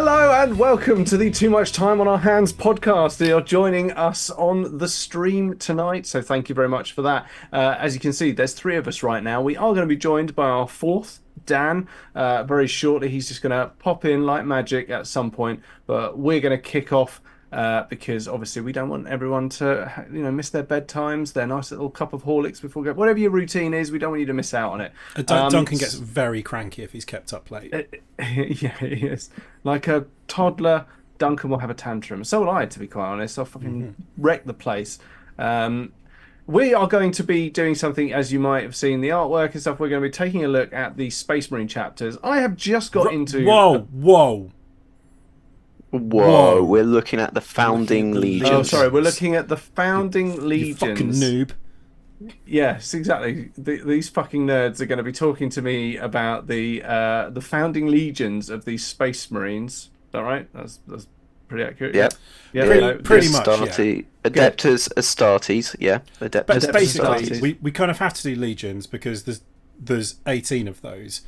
Hello and welcome to the Too Much Time on Our Hands podcast. You're joining us on the stream tonight, so thank you very much for that. As you can see, there's three of us right now. We are going to be joined by our fourth, Dan, very shortly. He's just going to pop in like magic at some point, but we're going to kick off because obviously we don't want everyone to miss their bedtimes, their nice little cup of Horlicks before go. Whatever your routine is, we don't want you to miss out on it. Duncan gets very cranky if he's kept up late. Yeah, he is. Like a toddler, Duncan will have a tantrum. So will I, to be quite honest. I'll fucking wreck the place. We are going to be doing something, as you might have seen the artwork and stuff. We're going to be taking a look at the Space Marine chapters. I have just got into... Whoa, we're looking at the Founding Legions. Oh, sorry, we're looking at the Founding Legions. You fucking noob. Yes, exactly. These fucking nerds are going to be talking to me about the Founding Legions of these Space Marines. Is that right? That's pretty accurate. Yep. Yeah, pretty much. Yeah. Adeptus Astartes, yeah. But Adeptus basically, Astartes. we kind of have to do legions because there's 18 of those.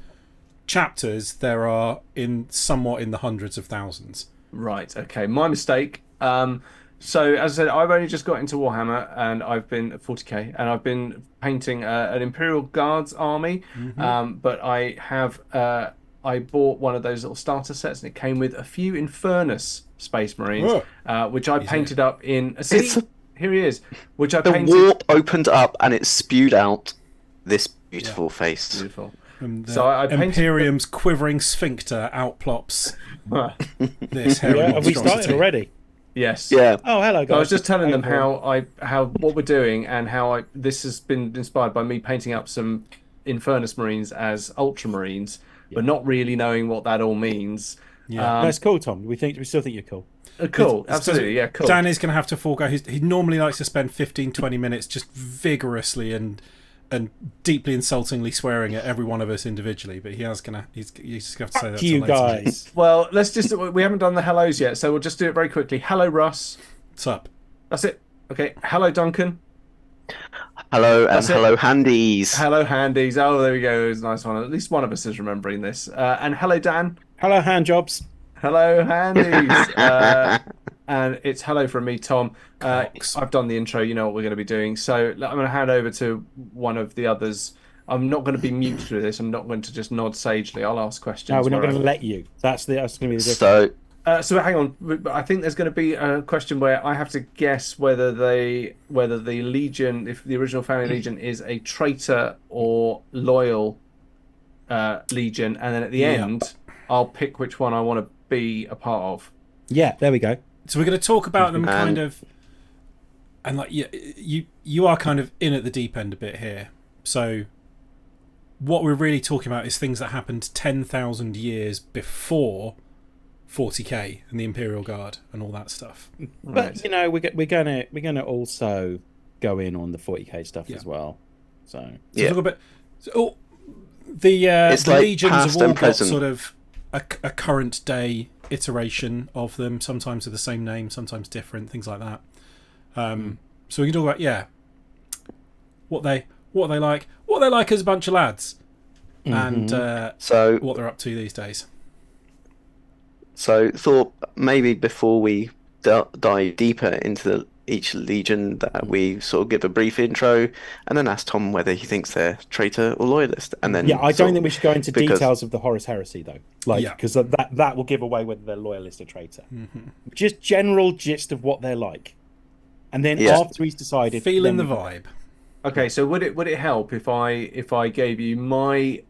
Chapters there are somewhat in the hundreds of thousands. Right. Okay. My mistake. So as I said, I've only just got into Warhammer and I've been at 40k and I've been painting an Imperial Guards army. But I have I bought one of those little starter sets and it came with a few Infernus Space Marines, which I painted up in. Here he is. Which I painted. The warp opened up and it spewed out this beautiful face. Beautiful. So I Imperium's quivering sphincter outplops this hairy have we started already? Yes. Yeah. Oh, hello guys. I was just telling them how what we're doing and how this has been inspired by me painting up some Infernus Marines as Ultramarines, but not really knowing what that all means. Yeah, that's cool, Tom. We still think you're cool. Cool, absolutely, yeah, cool. Dan is going to have to forego. He normally likes to spend 15-20 minutes just vigorously and deeply insultingly swearing at every one of us individually, but he's just going to have to say that to you later. guys. Well, we haven't done the hellos yet, so we'll just do it very quickly. Hello, Russ. What's up? That's it. Okay. Hello, Duncan. Hello, and hello, Handies. Hello, Handies. Oh, there we go. It was a nice one. At least one of us is remembering this. And hello, Dan. Hello, hand jobs. Hello, Handies. And it's hello from me, Tom. I've done the intro. You know what we're going to be doing. So I'm going to hand over to one of the others. I'm not going to be mute through this. I'm not going to just nod sagely. I'll ask questions. No, we're not going to let you. That's going to be the difference. So hang on. I think there's going to be a question where I have to guess whether the Legion, if the original Founding Legion is a traitor or loyal Legion, and then at the end, I'll pick which one I want to be a part of. Yeah, there we go. So we're going to talk about them kind of, and like you are kind of in at the deep end a bit here. So what we're really talking about is things that happened 10,000 years before 40k and the Imperial Guard and all that stuff. But we're gonna also go in on the 40k stuff as well. So talk about the legions have all got sort of a current day iteration of them, sometimes with the same name, sometimes different, things like that. So we can talk about what they like as a bunch of lads, and so what they're up to these days. So thought maybe before we dive deeper into each legion that we sort of give a brief intro and then ask Tom whether he thinks they're traitor or loyalist, and then I don't think we should go into details of the Horus Heresy though, because that will give away whether they're loyalist or traitor. Just general gist of what they're like, and then after he's decided, feeling the vibe. Okay, so would it help if I gave you my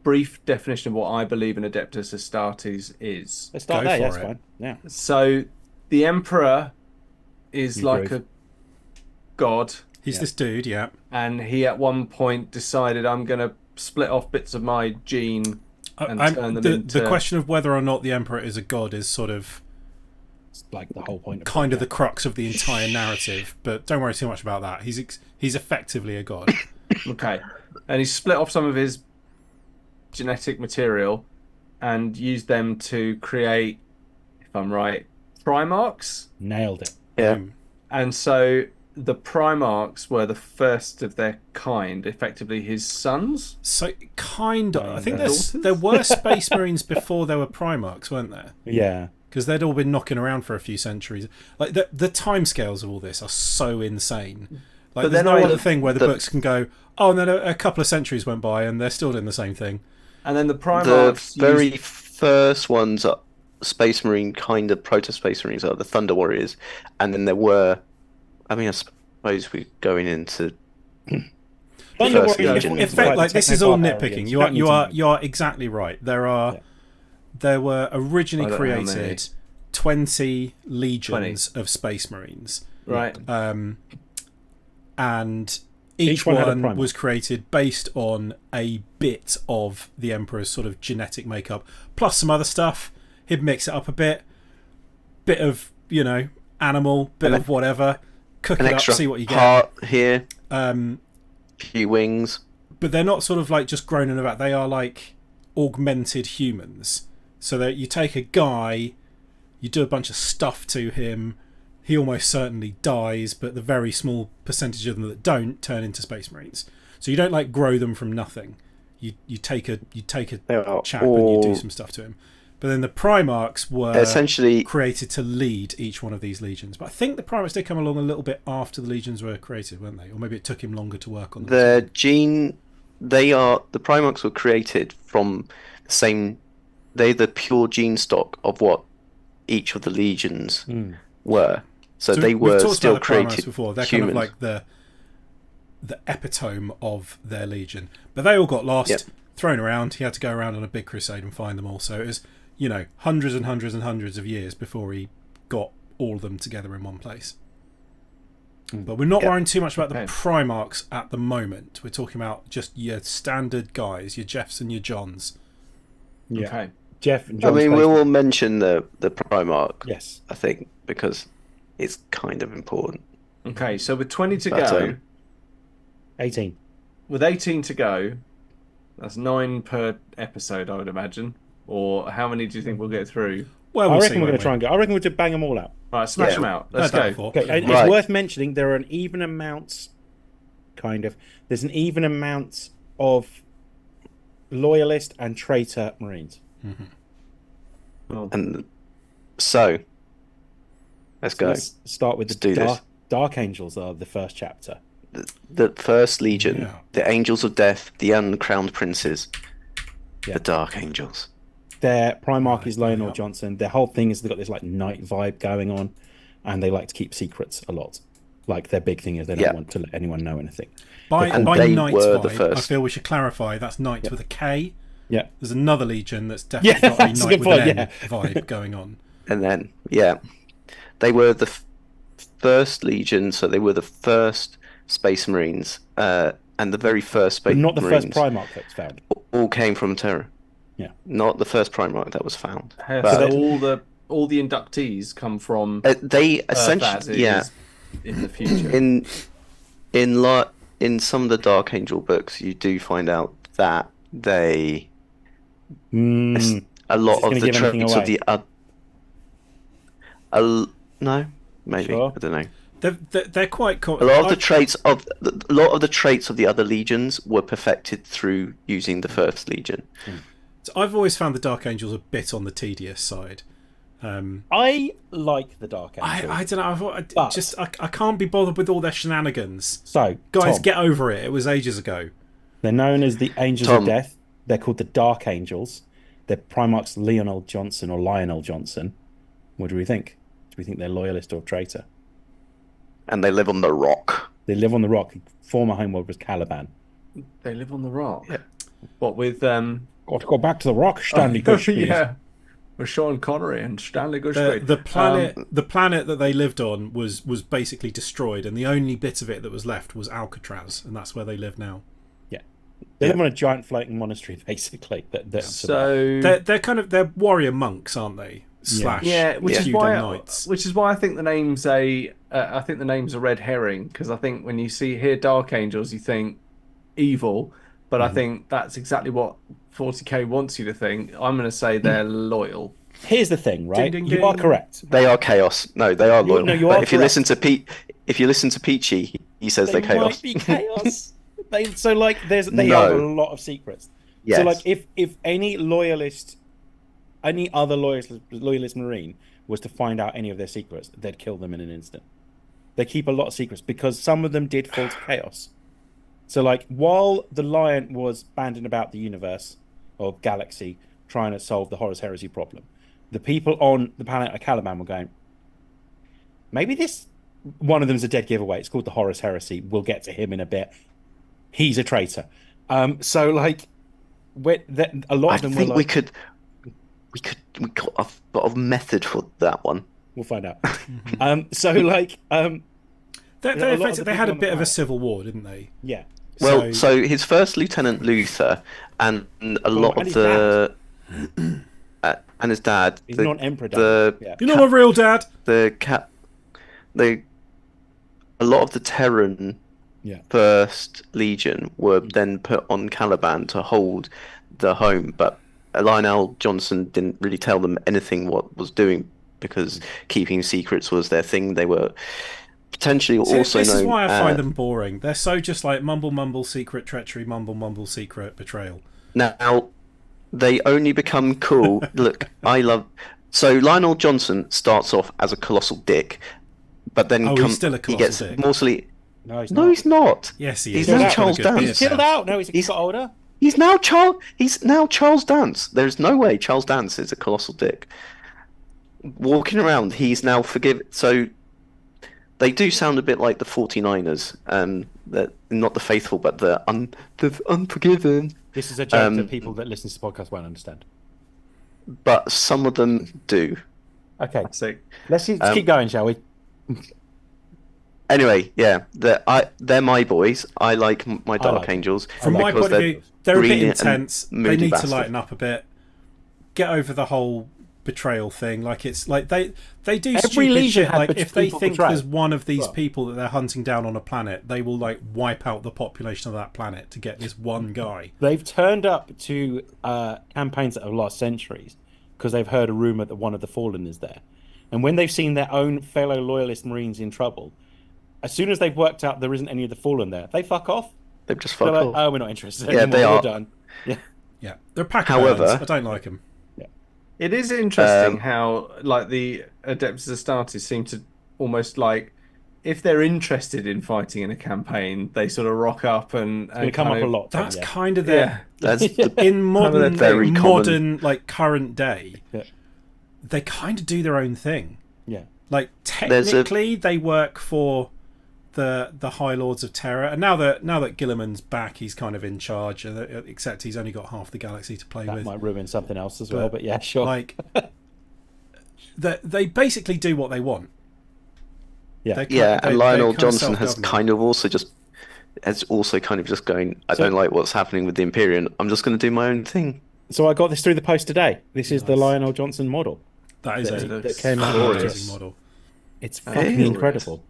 brief definition of what I believe an Adeptus Astartes is? Let's start there. That's fine. Yeah. So the Emperor is like a god. He's this dude, and he at one point decided, I'm going to split off bits of my gene and turn them into... The question of whether or not the Emperor is a god is sort of like the whole point, kind of the crux of the entire narrative. But don't worry too much about that. He's effectively a god. Okay, and he split off some of his genetic material and used them to create, if I'm right, Primarchs. Nailed it. Yeah. And so the Primarchs were the first of their kind, effectively his sons. So kind of. I think there were Space Marines before there were Primarchs, weren't there? Yeah. because they'd all been knocking around for a few centuries. Like the timescales of all this are so insane. Like, but there's no other thing where the books can go, oh, and then a couple of centuries went by and they're still doing the same thing. And then the Primarchs... The very first ones are Space Marine, kind of proto-Space Marines, are the Thunder Warriors. And then there were... I mean, I suppose we're going into... Thunder Warriors, in fact, like, this is all nitpicking. You are exactly right. There were originally created 20 legions of Space Marines. Right. And each one was created based on a bit of the Emperor's sort of genetic makeup, plus some other stuff. He'd mix it up a bit of, animal, bit of whatever, cook it up, see what you get. Heart here, few wings. But they're not sort of like just grown in about. They are like augmented humans. So that you take a guy, you do a bunch of stuff to him. He almost certainly dies, but the very small percentage of them that don't turn into Space Marines. So you don't like grow them from nothing. You take a chap and you do some stuff to him. But then the Primarchs were essentially created to lead each one of these legions. But I think the Primarchs did come along a little bit after the legions were created, weren't they? Or maybe it took him longer to work on them. The Primarchs were created from the same. They're the pure gene stock of what each of the legions were. So they were still created before. They're humans. Kind of like the epitome of their legion. But they all got lost, thrown around. He had to go around on a big crusade and find them all. So it was, hundreds and hundreds and hundreds of years before he got all of them together in one place. But we're not worrying too much about the Primarchs at the moment. We're talking about just your standard guys, your Jeffs and your Johns. Yeah. Okay. Jeff and John. I mean, we will mention the Primarch. Yes. I think, because it's kind of important. Okay, so with 20 to go... 18. With 18 to go, that's 9 per episode, I would imagine. Or how many do you think we'll get through? Well, I reckon we're going to try and go. I reckon we'll just bang them all out. All right, smash them out. Let's go. Okay, it's worth mentioning there are an even amount, there's an even amount of loyalist and traitor Marines. Mm-hmm. Well, and so, let's go. Let's start with the Dark Angels are the first chapter. The first legion, the Angels of Death, the Uncrowned Princes, the Dark Angels. Their Primarch is Lionel Johnson. Their whole thing is they've got this like night vibe going on, and they like to keep secrets a lot. Like their big thing is they don't want to let anyone know anything. By night vibe, I feel we should clarify that's night with a K. Yeah. There's another legion that's definitely got a night with an N vibe going on. And then, they were the first legion, so they were the first Space Marines, and the very first Space Marines. Not the first Primarch that was found. All came from Terra. Yeah. Not the first Primarch that was found. So all the inductees come from they essentially in the future. In some of the Dark Angel books, you do find out that they a lot of the traits of the no, maybe I don't know. They're quite cool. A lot of the traits of the other legions were perfected through using the first legion. So I've always found the Dark Angels a bit on the tedious side. I like the Dark Angels. I don't know. I can't be bothered with all their shenanigans. So, guys, Tom, get over it. It was ages ago. They're known as the Angels of Death. They're called the Dark Angels. Their Primarch's Lionel Johnson. What do we think? Do we think they're loyalist or traitor? And they live on the rock. They live on the rock. Former homeworld was Caliban. They live on the rock. Yeah. What with Got to go back to the rock, Stanley Goodspeed. Yeah. With Sean Connery and Stanley Goodspeed. The planet that they lived on was basically destroyed, and the only bit of it that was left was Alcatraz, and that's where they live now. Yeah. They live on a giant floating monastery, basically. They're warrior monks, aren't they? Which is why I think the name's a red herring, because I think when you see Dark Angels, you think evil, but I think that's exactly what 40k wants you to think. I'm going to say they're loyal. Here's the thing, right? Ding, ding, you ding. are correct. They are chaos. No, they are loyal. If you listen to Peachy, he says they're chaos. They might be chaos. They have a lot of secrets. Yes. So like if any loyalist any other loyalist Marine was to find out any of their secrets, they'd kill them in an instant. They keep a lot of secrets because some of them did fall to chaos. So, like, while the Lion was banding about the universe or galaxy trying to solve the Horus Heresy problem, the people on the planet of Caliban were going, maybe this one of them's a dead giveaway. It's called the Horus Heresy. We'll get to him in a bit. He's a traitor. So, like, a lot of them were like, we got a method for that one. We'll find out. So, like, they had a bit of a civil war, didn't they? Yeah. Well, so his first lieutenant Luther and a lot of the and his dad. He's not Emperor Dad. You're not a real dad. A lot of the Terran First Legion were then put on Caliban to hold the home, but Lionel Johnson didn't really tell them anything what was doing because keeping secrets was their thing. They were potentially also known. This is why I find them boring. They're so just like mumble, secret treachery, mumble, secret betrayal. Now, they only become cool. Look, So Lionel Johnson starts off as a colossal dick, but then he's still a colossal dick. Mostly. No, he's not. Yes, he is. He's now Charles Dance. He's chilled out. No, he's got older. He's now Charles Dance. There's no way Charles Dance is a colossal dick. Walking around, he's now So they do sound a bit like the 49ers, not the faithful, but the unforgiven. This is a joke that people that listen to the podcast won't understand. But some of them do. Okay, so let's keep going, shall we? Anyway, yeah, they're my boys. I like my Dark Angels. From my point of view, they're a bit intense. They need to lighten up a bit. Get over the whole betrayal thing. Like, it's like they do stupid shit. Like, if they think there's one of these people that they're hunting down on a planet, they will like wipe out the population of that planet to get this one guy. They've turned up to campaigns that have lost centuries because they've heard a rumor that one of the Fallen is there, and when they've seen their own fellow loyalist Marines in trouble, as soon as they've worked out there isn't any of the Fallen there, they fuck off. They've just fucked off. Oh, we're not interested. Yeah, they are. We're done. Yeah, they're a pack of villains. I don't like them. Yeah, it is interesting how like the Adeptus Astartes seem to almost like, if they're interested in fighting in a campaign, they sort of rock up and come up a lot. That's kind of their That's in modern like current day. Yeah. They kind of do their own thing. Yeah. Like, technically, they work for the High Lords of Terror, and now that Guilliman's back, he's kind of in charge. Except he's only got half the galaxy to play with. That might ruin something else as well. But yeah, sure. Like, they basically do what they want. Yeah, and Lionel Johnson has kind of also just going, I don't like what's happening with the Imperium. I'm just going to do my own thing. So I got this through the post today. This is the Lionel Johnson model. That is that came out of model. It's fucking incredible.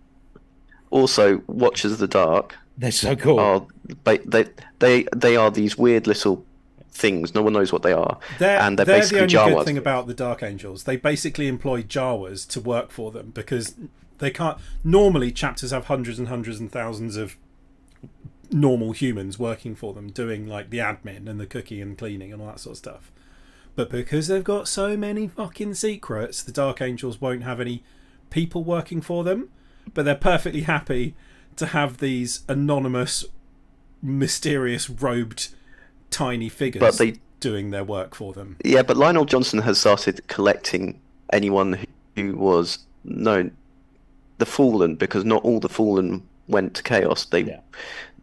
Also, Watchers of the Dark. They're so cool. They are these weird little things. No one knows what they are. They're basically the only Jawas. good thing about the Dark Angels. They basically employ Jawas to work for them because they can't. Normally, chapters have hundreds and hundreds and thousands of normal humans working for them, doing like the admin and the cooking and cleaning and all that sort of stuff. But because they've got so many fucking secrets, the Dark Angels won't have any people working for them. But they're perfectly happy to have these anonymous, mysterious, robed, tiny figures doing their work for them. Yeah, but Lionel Johnson has started collecting anyone who was known the Fallen, because not all the Fallen went to Chaos. They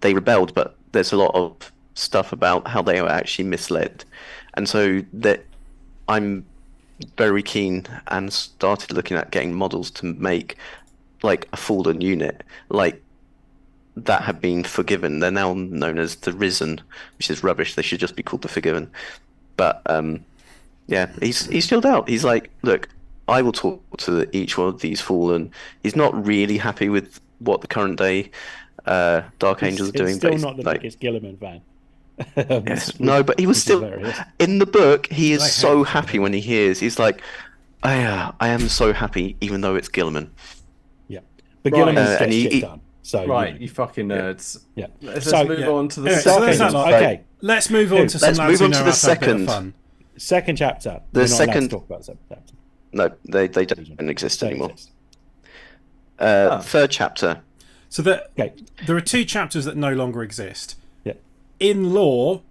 rebelled, but there's a lot of stuff about how they were actually misled. And so that I'm very keen and started looking at getting models to make like a Fallen unit, like that have been forgiven. They're now known as the Risen, which is rubbish. They should just be called the Forgiven. But yeah, he's chilled out. He's like, look, I will talk to each one of these Fallen. He's not really happy with what the current day Dark Angels are doing. He's still not the biggest Guilliman fan. No, but he was still in the book. He is so happy when he hears. He's like, I am so happy, even though it's Guilliman. Yeah, but Guilliman's gets shit done. So you fucking nerds. Yeah. Let's move on to the second. Okay, let's move on to some lads who know how to have a bit of fun. Second chapter. The We're not allowed to second- talk about the second chapter. No, they don't exist Don't anymore. exist. Third chapter. So there Okay. are 2 chapters that no longer exist. Yeah. In lore,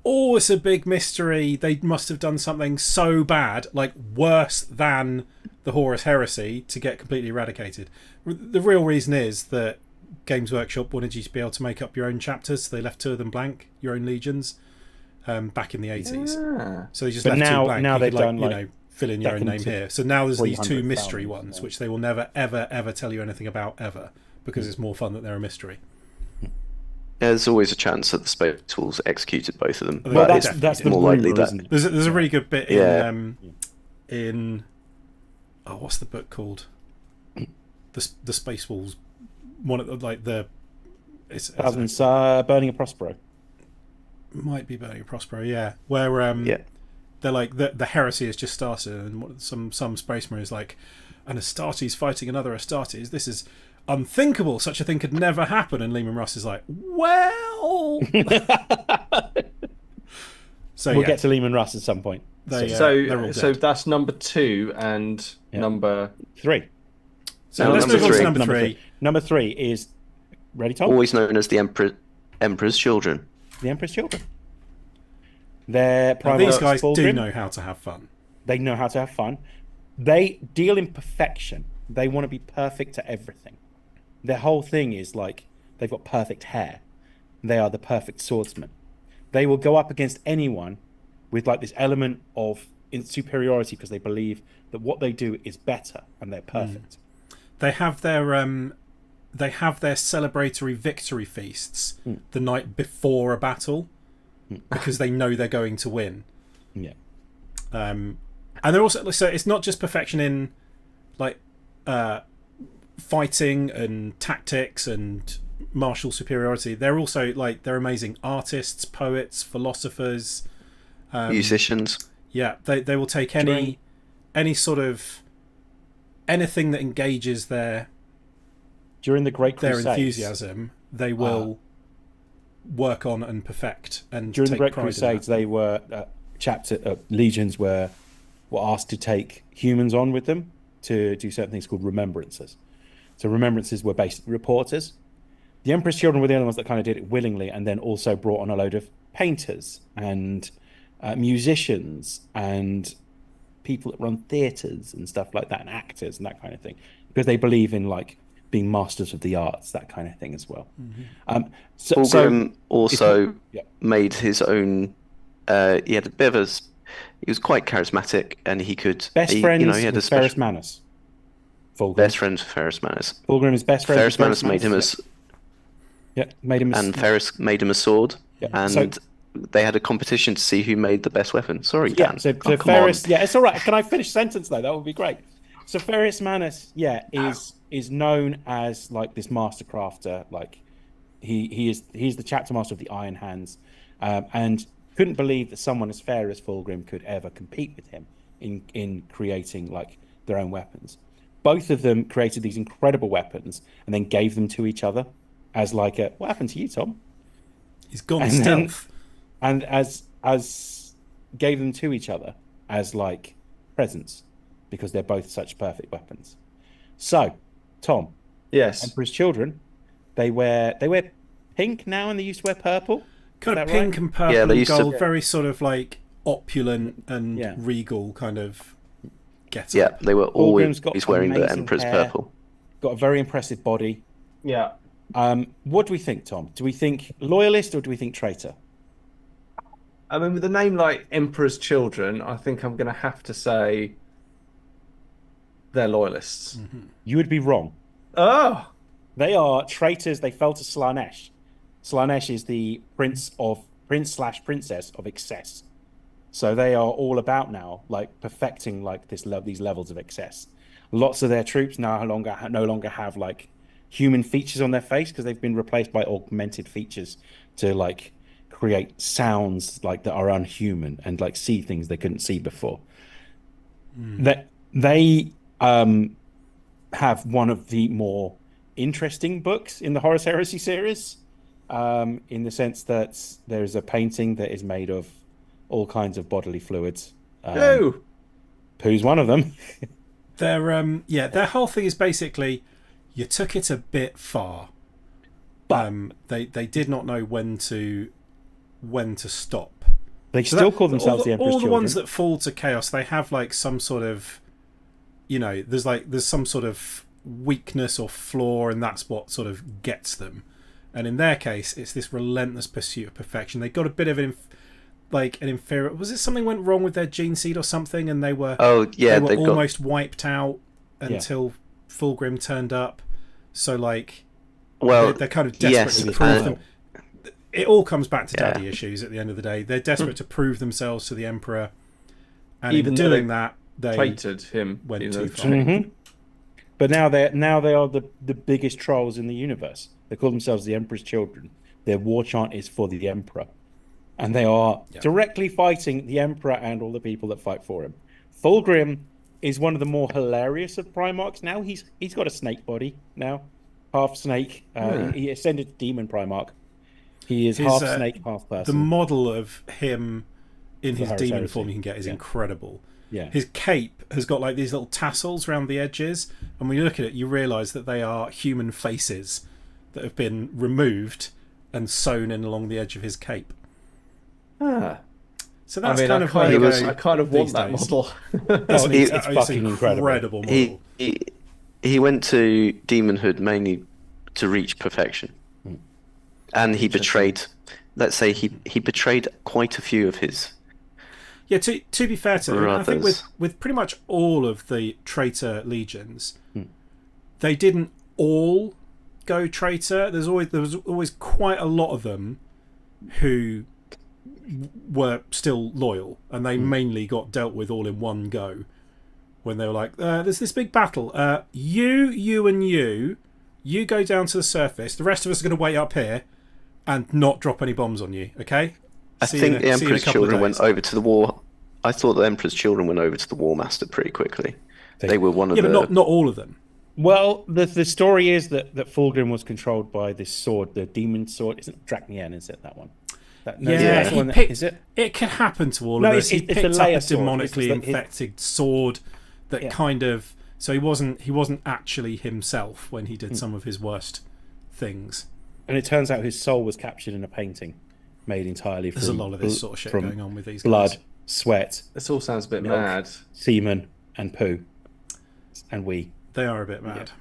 it's a big mystery. They must have done something so bad, like worse than the Horus Heresy, to get completely eradicated. The real reason is that Games Workshop wanted you to be able to make up your own chapters, so they left 2 of them blank, your own legions, back in the 80s. Ah. So they just But left 2 now- blank. now You they've could, done, you know, fill in your own second name to here. So now there's these 2 300,000, mystery ones, yeah. which they will never, ever, ever tell you anything about, ever, because it's more fun that they're a mystery. There's always a chance that the Space Wolves executed both of them. Well, but that's it's the more likely rumour, that isn't it? There's a really good bit Yeah. in what's the book called? The Space Wolves. One of the, like the it's Burning of Prospero. might be Burning of Prospero, yeah. Where yeah. they're like the heresy has just started, and some Space Marine is like, an Astartes fighting another Astartes. This is unthinkable. Such a thing could never happen. And Lehman Russ is like, well. So We'll yeah, get to Lehman Russ at some point. they, they're all So dead. that's number 2 and Yeah. number 3. So No, let's number move on to three. number 3. Number 3 is ready, Tom? Always known as the Emperor's Children. The Emperor's Children. Their Now, prime these minister, guys do Fulgrim, know how to have fun. They know how to have fun. They deal in perfection. They want to be perfect at everything. Their whole thing is like they've got perfect hair. They are the perfect swordsman. They will go up against anyone with like this element of superiority because they believe that what they do is better and they're perfect. They have their celebratory victory feasts the night before a battle because they know they're going to win. Yeah. And they're also, so it's not just perfection in like fighting and tactics and martial superiority. They're also like they're amazing artists, poets, philosophers, Musicians. Yeah, they will take any sort of anything that engages their During the Great Crusades, enthusiasm. They will work on and perfect. And during the take Great pride in Crusades, that. they were legions were asked to take humans on with them to do certain things called remembrances. So remembrances were basically reporters. The Emperor's Children were the only ones that kind of did it willingly, and then also brought on a load of painters and musicians and people that run theatres and stuff like that, and actors and that kind of thing, because they believe in like being masters of the arts, that kind of thing as well. Fulgrim also yeah. made his own. He had a bit of he was quite charismatic, and he could. Best friends he had a with Ferrus special Manus. Fulgrim. best friend with Ferrus Manus. Fulgrim is best friend. Ferrus with Manus made him as, made him and Ferrus made him a sword, Yeah, and so- they had a competition to see who made the best weapon. Sorry, Yeah, Dan. so Oh, come Ferrus, on. yeah, it's all right. Can I finish sentence though? That would be great. So Ferrus Manus, is known as like this master crafter. Like he's the chapter master of the Iron Hands, and couldn't believe that someone as fair as Fulgrim could ever compete with him in creating like their own weapons. Both of them created these incredible weapons and then gave them to each other as like a what happened to you, Tom? He's gone And then- stealth. And as gave them to each other as like presents because they're both such perfect weapons. So, Tom, Yes. Emperor's Children, they wear pink now and they used to wear purple. Kind of that right? pink and purple Yeah, they and used to- gold, very sort of like opulent and Yeah. regal kind of get Yeah, they were Fulgrim's always got wearing the amazing Emperor's hair. purple. Got a very impressive body. Yeah. What do we think, Tom? Do we think loyalist or do we think traitor? I mean, with a name like Emperor's Children, I think I'm going to have to say they're loyalists. You would be wrong. Oh, They are traitors. They fell to Slanesh. Slanesh is the prince/princess of excess. So they are all about now, like perfecting like these levels of excess. Lots of their troops now no longer have like human features on their face because they've been replaced by augmented features to like create sounds like that are unhuman and like see things they couldn't see before. That they have one of the more interesting books in the Horus Heresy series, in the sense that there is a painting that is made of all kinds of bodily fluids. No. Poo's one of them. Their whole thing is basically you took it a bit far. But they did not know when to stop. They still call themselves the Emperor's All the Children. ones that fall to chaos, they have like some sort of, there's some sort of weakness or flaw, and that's what sort of gets them. And in their case, it's this relentless pursuit of perfection. They got a bit of an inferior. Was it something went wrong with their gene seed or something, and they were almost wiped out until Fulgrim turned up. So they're kind of desperate to prove them. It all comes back to daddy issues at the end of the day. They're desperate to prove themselves to the Emperor, and even in doing that, they traited him. Went too far. Mm-hmm. But now they are the biggest trolls in the universe. They call themselves the Emperor's Children. Their war chant is for the Emperor, and they are directly fighting the Emperor and all the people that fight for him. Fulgrim is one of the more hilarious of Primarchs. Now he's got a snake body now, half snake. He ascended to Demon Primarch. He is half snake, half person. The model of him in his demon form you can get is incredible. Yeah. His cape has got like these little tassels around the edges, and when you look at it, you realise that they are human faces that have been removed and sewn in along the edge of his cape. Ah. So that's I kind of want that model. It's fucking incredible model. He went to demonhood mainly to reach perfection. And he betrayed, let's say he betrayed quite a few of his. Yeah, to be fair to him, I think brothers. with pretty much all of the traitor legions, they didn't all go traitor. There was always quite a lot of them who were still loyal, and they mainly got dealt with all in one go. When they were like, "There's this big battle. You and you go down to the surface. The rest of us are going to wait up here and not drop any bombs on you. Okay." I think the Emperor's Children went over to the war. I thought the Emperor's Children went over to the War Master pretty quickly. They were one of the. But not all of them. Well, the story is that Fulgrim was controlled by this sword, the demon sword. Isn't it Dracnian? Is it that one? That's the one is it? It can happen to all of us. He picked up a demonically infected sword that kind of. So he wasn't actually himself when he did some of his worst things. And it turns out his soul was captured in a painting made entirely from. There's a lot of this sort of shit going on with these blood, guys. sweat. This all sounds a bit milk, mad. Semen and poo, and wee. They are a bit mad.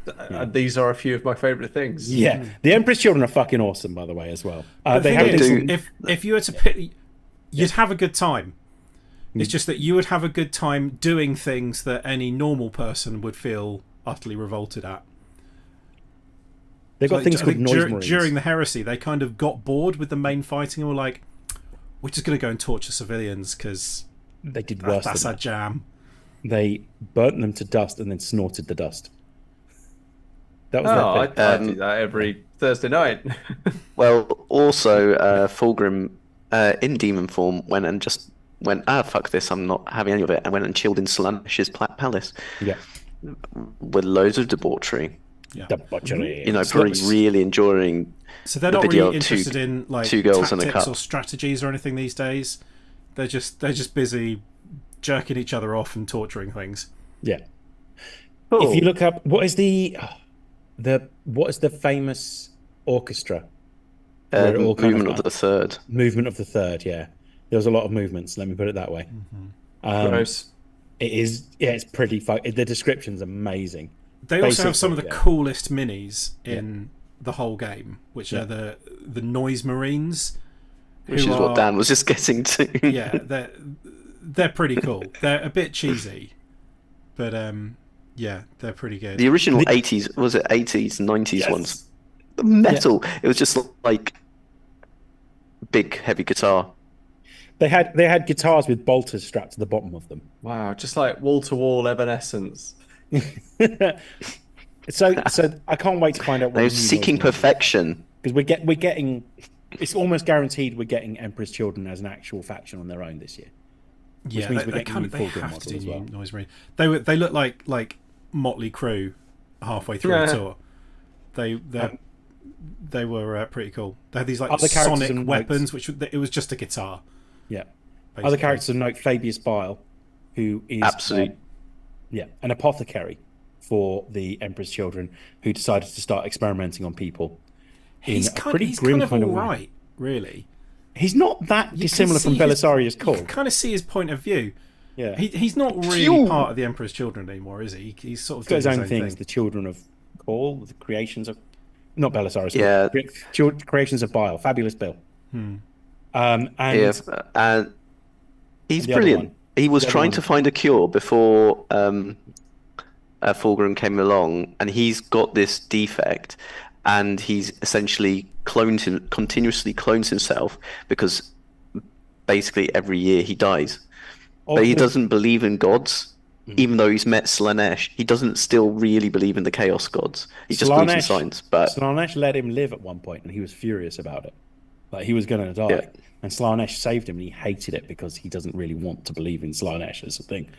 These are a few of my favourite things. Yeah, the Emperor's Children are fucking awesome, by the way, as well. If you were to pick, you'd have a good time. It's just that you would have a good time doing things that any normal person would feel utterly revolted at. They've got things called noise marines. During the heresy, they kind of got bored with the main fighting and were like, "We're just going to go and torture civilians because they did worse. That's our jam." They burnt them to dust and then snorted the dust. That was I do that every Thursday night. Well, also Fulgrim in demon form went, fuck this, I'm not having any of it, and went and chilled in Slaanesh's palace. Yeah. With loads of debauchery. Yeah. Debauchery. Probably really enjoying. So they're not really interested in like two girls tactics and a cup. or strategies or anything these days. They're just busy jerking each other off and torturing things. Yeah. Cool. If you look up what is the famous orchestra? Movement of the Third. Movement of the Third, yeah. There was a lot of movements, let me put it that way. Gross. It is, it's pretty the description's amazing. They also have some of the coolest minis in the whole game, which are the Noise Marines. Which is what Dan was just getting to. Yeah, they're pretty cool. They're a bit cheesy, but they're pretty good. The original 80s, was it 80s, 90s ones? The metal. It was just like big, heavy guitar. They had guitars with bolters strapped to the bottom of them. Wow, just like wall-to-wall Evanescence. So I can't wait to find out what they're seeking perfection. Because we're getting it's almost guaranteed we're getting Emperor's Children as an actual faction on their own this year. Yeah, they have to do new Noise Marine. They look like Motley Crue halfway through the tour. They were pretty cool. They had these like sonic weapons, which it was just a guitar. Yeah, basically. Other characters of note: Fabius Bile, who is Absolute. an apothecary for the Emperor's children, who decided to start experimenting on people. He's kind of all right, really. He's not that dissimilar from Belisarius Cawl. You can kind of see his point of view. Yeah, he's not really part of the Emperor's children anymore, is he? He's sort of got his doing own things. thing. The children of Cawl, the creations of not Belisarius. Yeah. Creations of Bile, Fabulous Bill. And and he's the other brilliant. one. He was The other trying one. to find a cure before Fulgrim came along, and he's got this defect, and he's essentially continuously clones himself, because basically every year he dies. But he doesn't believe in gods, even though he's met Slaanesh. He doesn't still really believe in the Chaos gods. He just believes in science. But Slaanesh let him live at one point, and he was furious about it. Like, he was going to die. Yeah. And Slaanesh saved him, and he hated it because he doesn't really want to believe in Slaanesh as a thing.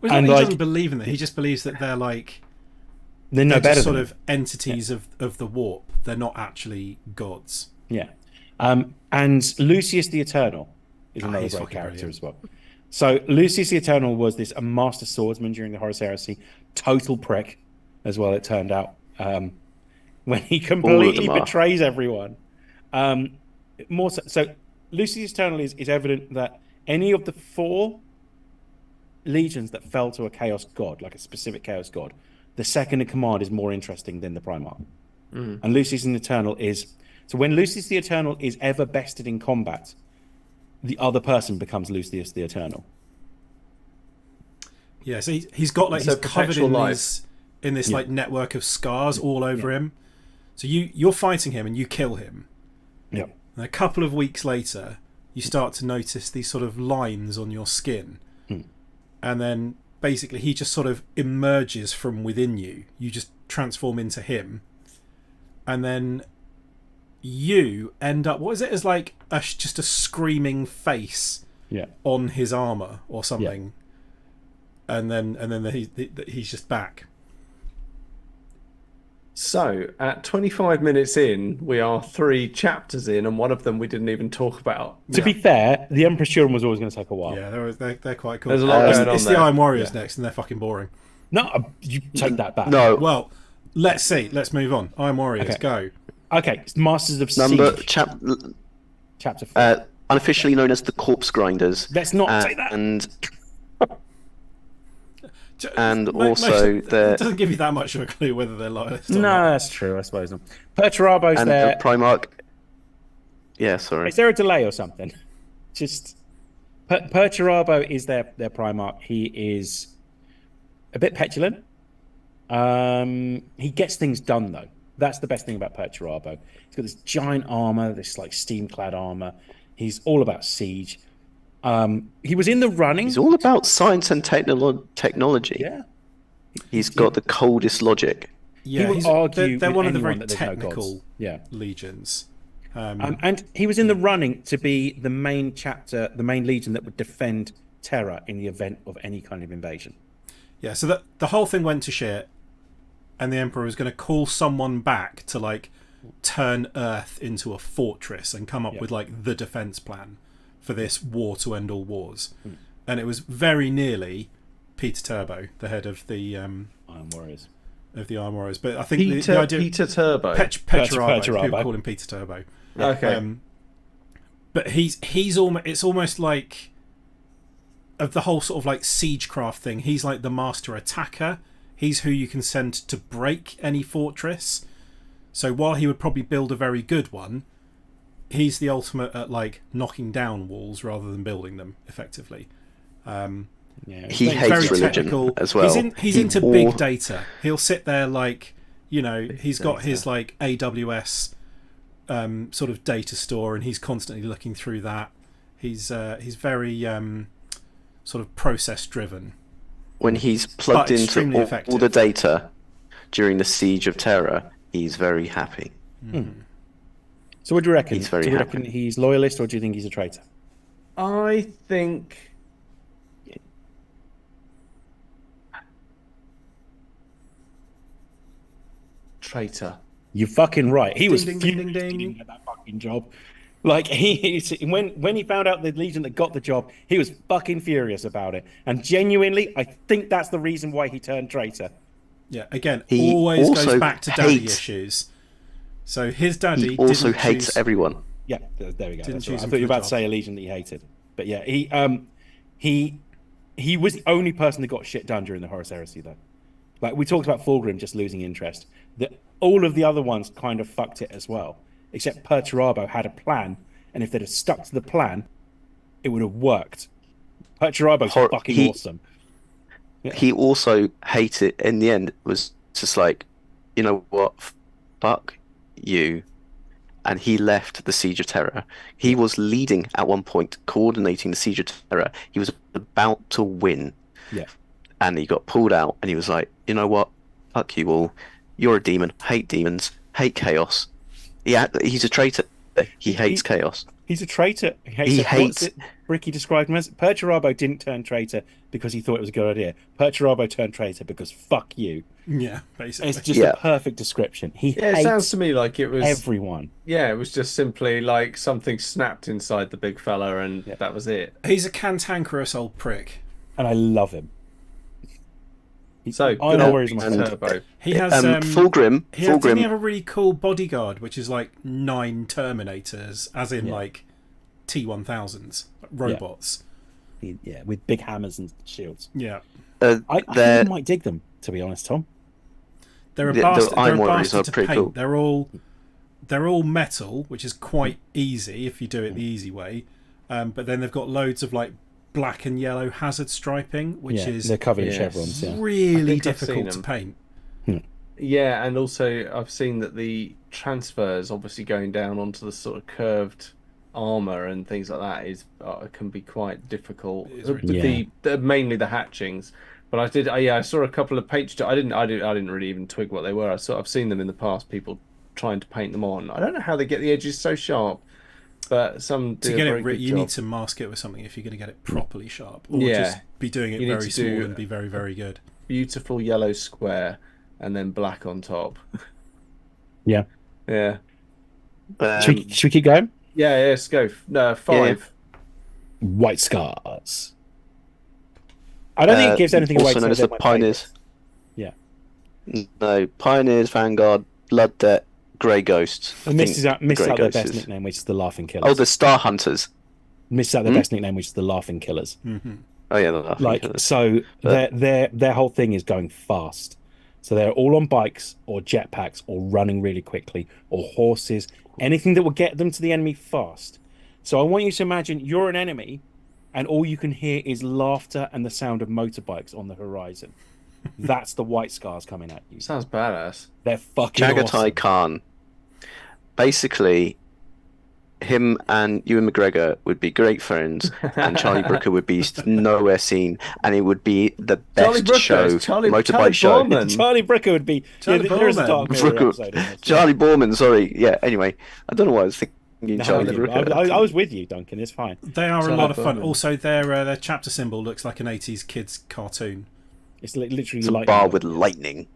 Well, And, he like- doesn't believe in that. He just believes that they're like They're no they're better just than sort him. of entities of the warp. They're not actually gods. Yeah. And Lucius the Eternal is another he's great fucking character brilliant. as well. So Lucius the Eternal was a master swordsman during the Horus Heresy, total prick as well, it turned out, when he completely are. betrays everyone. More so Lucius the Eternal is evident that any of the 4 legions that fell to a chaos god, like a specific chaos god, the second in command is more interesting than the Primarch. And Lucius the Eternal is... So when Lucius the Eternal is ever bested in combat, the other person becomes Lucius the Eternal. Yeah, so he's got like It's he's a covered perpetual in this like network of scars all over him. So you're fighting him and you kill him. Yeah. And a couple of weeks later, you start to notice these sort of lines on your skin, and then basically he just sort of emerges from within you. You just transform into him, and then you end up, what is it, as like just a screaming face on his armor or something, and then he's just back. So, at 25 minutes in, we are 3 chapters in, and one of them we didn't even talk about. To be fair, the Emperor's Children was always going to take a while. Yeah, they're quite cool. There's a lot going on It's the there. Iron Warriors next, and they're fucking boring. No, you take that back. no, Well, let's see. Let's move on. Iron Warriors, go. Okay, it's Masters of number Siege, chapter chapter 4. unofficially known as the Corpse Grinders. Let's not say that. And also it the doesn't give you that much of a clue whether they're loyalist or No, not. that's true, I suppose. Perturabo's and there. the Primarch. Yeah, sorry. Is there a delay or something? Just Perturabo is their Primarch. He is a bit petulant. He gets things done though. That's the best thing about Perturabo. He's got this giant armor, this like steam-clad armor. He's all about siege. He was in the running. He's all about science and technology. Yeah. He's got the coldest logic. Yeah, will argue they're with one of the very anyone that there's no technical gods. Yeah. legions. And he was in the running to be the main chapter, the main legion that would defend Terra in the event of any kind of invasion. Yeah, so the whole thing went to shit, and the Emperor was going to call someone back to like turn Earth into a fortress and come up with like the defense plan for this war to end all wars. And it was very nearly Peter Turbo, the head of the Iron Warriors. But I think the idea Peter Turbo. Peturabo. Peturabo. People call him Peter Turbo. Okay. But he's almost, it's almost like of the whole sort of like siegecraft thing. He's like the master attacker. He's who you can send to break any fortress. So while he would probably build a very good one, he's the ultimate at like knocking down walls rather than building them effectively. He hates religion as well. He's into big data. He'll sit there like, he's got his like AWS sort of data store, and he's constantly looking through that. He's very sort of process driven. When he's plugged into all the data during the Siege of Terra, he's very happy. So what do you reckon? He's very do you happy. reckon he's loyalist, or do you think he's a traitor? I think traitor. You're fucking right. He was ding, furious ding, he ding. didn't get that fucking job. Like when he found out the Legion that got the job, he was fucking furious about it. And genuinely, I think that's the reason why he turned traitor. Yeah, again, He always goes also back to daddy hates- issues. So his daddy He also didn't hates choose... everyone. Yeah, there we go. Didn't That's choose right. I him thought you were for the about to say a Legion that he hated, but yeah, he was the only person that got shit done during the Horus Heresy, though. Like we talked about Fulgrim just losing interest. All of the other ones kind of fucked it as well, except Perturabo had a plan, and if they'd have stuck to the plan, it would have worked. Perturabo's fucking awesome. Yeah. He also hated, in the end, was just like, you know what, fuck you. And he left the Siege of Terror. He was leading at one point, coordinating the Siege of Terror. He was about to win. Yeah. And he got pulled out, and he was like, you know what, fuck you all. You're a demon. Hate demons. Hate chaos. He's a traitor. He hates chaos. He's a traitor. He hates... Ricky described him as... Perturabo didn't turn traitor because he thought it was a good idea. Perturabo turned traitor because fuck you. Yeah, basically. It's just a perfect description. He hates it sounds to me like it was everyone. Yeah, it was just simply like something snapped inside the big fella, and that was it. He's a cantankerous old prick. And I love him. So, I know where he's my Turbo. He has Fulgrim. Didn't he have a really cool bodyguard, which is like 9 Terminators, as in like T-1000s robots. Yeah, with big hammers and shields. Yeah, I think you might dig them, to be honest, Tom. They're a The bastard. Iron They're a Warriors bastard are to pretty paint. cool. They're all metal, which is quite easy if you do it the easy way. But then they've got loads of like black and yellow hazard striping, which is they're covered in chevrons. Yeah. really difficult to paint. Yeah, and also I've seen that the transfers, obviously going down onto the sort of curved armor and things like that, is can be quite difficult. Mainly the hatchings. But I saw a couple of paint. I didn't really even twig what they were. I've seen them in the past. People trying to paint them on. I don't know how they get the edges so sharp, but some do to get a very it, good you job. need to mask it with something if you're going to get it properly sharp, or just be doing it very small and be very, very good. Beautiful yellow square and then black on top. Yeah. Yeah. Should we keep going? Yeah. Let's go. No, 5. White Scars. I don't think it gives anything away. Also known as the Pioneers. Yeah. No, Pioneers, Vanguard, Blood Debt, Grey Ghosts. Misses out their best nickname, which is the Laughing Killers. Oh, the Star Hunters. Misses out their best nickname, which is the Laughing Killers. Mm-hmm. Oh yeah, the Laughing Killers. So their whole thing is going fast. So they're all on bikes or jetpacks or running really quickly or horses, anything that will get them to the enemy fast. So I want you to imagine you're an enemy and all you can hear is laughter and the sound of motorbikes on the horizon. That's the White Scars coming at you. Sounds badass. They're fucking Jagatai awesome. Khan. Basically, him and Ewan McGregor would be great friends, and Charlie Brooker would be nowhere seen, and it would be the best motorbike show. Borman. Charlie Brooker would be. Charlie there's a Borman. Dark Mirror episode in this. Charlie Borman, sorry. Yeah, anyway, I don't know why I was thinking No, Charlie Brooker. I was with you, Duncan. It's fine. They are Charlie a lot of fun. Borman. Also, their chapter symbol looks like an 80s kids cartoon. It's literally It's a lightning. bar with lightning.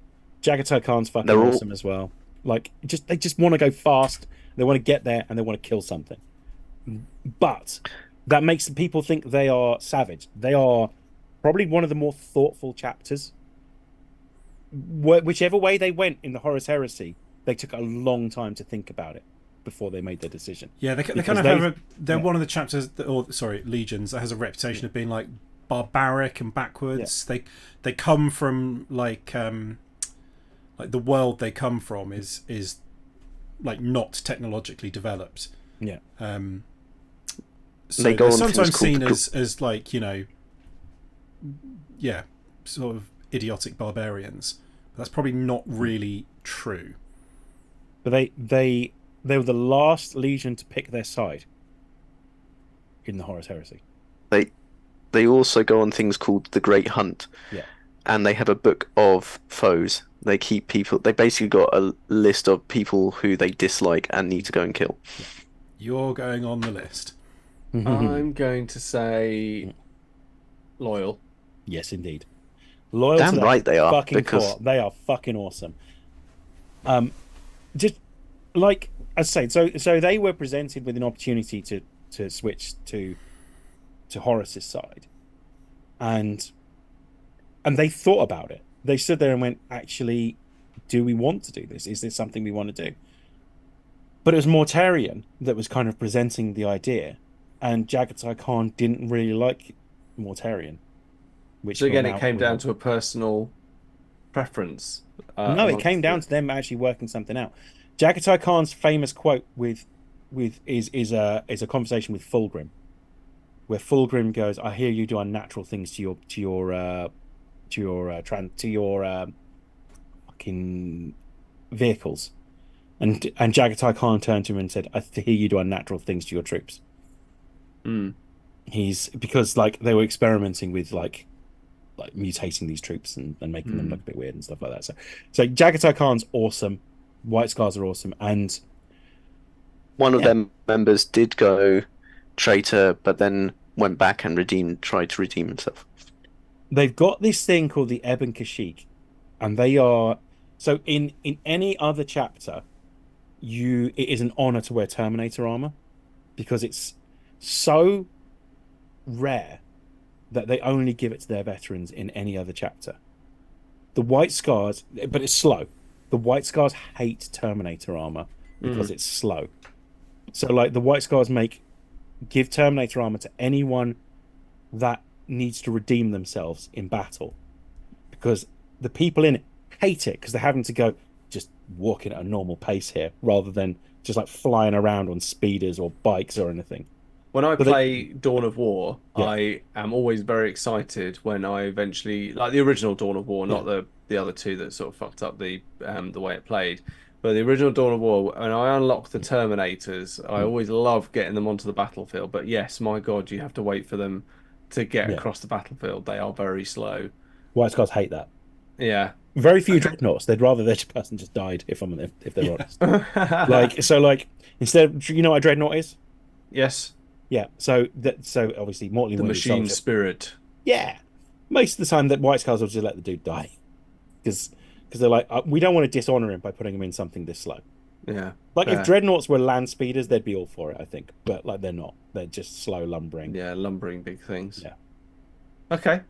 Jagatai Khan's fucking They're all- awesome as well. Like, they just want to go fast. They want to get there and they want to kill something. But that makes the people think they are savage. They are probably one of the more thoughtful chapters. Whichever way they went in the Horus Heresy, they took a long time to think about it before they made their decision. Yeah, they kind of have they're one of the chapters, legions that has a reputation of being like barbaric and backwards. Yeah. They come from like the world they come from is like not technologically developed. Yeah. So They go they're on sometimes things seen called as like, sort of idiotic barbarians. But that's probably not really true. But they were the last legion to pick their side in the Horus Heresy. They also go on things called the Great Hunt. Yeah. And they have a book of foes. They keep people. They basically got a list of people who they dislike and need to go and kill. You're going on the list. I'm going to say loyal. Yes, indeed. Loyal Damn to that right they are, fucking because- core. They are fucking awesome. Just like as I say, so they were presented with an opportunity to switch to Horus's side, and they thought about it. They stood there and went, actually, do we want to do this? Is this something we want to do? But it was Mortarion that was kind of presenting the idea, and Jaghatai Khan didn't really like Mortarion. Which So again, it came down to a personal preference. No, it came down to them actually working something out. Jaghatai Khan's famous quote is a conversation with Fulgrim, where Fulgrim goes, "I hear you do unnatural things to your fucking vehicles," and Jaghatai Khan turned to him and said, "I hear you do unnatural things to your troops." Because like they were experimenting with like mutating these troops and making them look a bit weird and stuff like that. So Jaghatai Khan's awesome. White Scars are awesome, and one of them members did go traitor, but then went back and tried to redeem himself. They've got this thing called the Ebon Kashyyyk, and they are so in any other chapter, it is an honor to wear Terminator armor because it's so rare that they only give it to their veterans in any other chapter. The White Scars, but it's slow. The White Scars hate Terminator armor because it's slow. So like the White Scars give Terminator armor to anyone that needs to redeem themselves in battle, because the people in it hate it because they're having to go just walking at a normal pace here rather than just like flying around on speeders or bikes or anything. When I play Dawn of War, I am always very excited when I eventually, like the original Dawn of War, not the other two that sort of fucked up the way it played, but the original Dawn of War, when I unlock the Terminators, I always love getting them onto the battlefield. But yes, my God, you have to wait for them to get across the battlefield. They are very slow. White Scars hate that. Yeah. Very few dreadnoughts. They'd rather their person just died, if they're honest. like instead of, you know what a dreadnought is? Yes. Yeah. So obviously mortally the wounded machine soldier. spirit. Yeah. Most of the time that White Scars will just let the dude die. Because they're like, we don't want to dishonor him by putting him in something this slow. Yeah. Like if dreadnoughts were land speeders, they'd be all for it, I think. But like they're not. They're just slow lumbering. Yeah, lumbering big things. Yeah. Okay.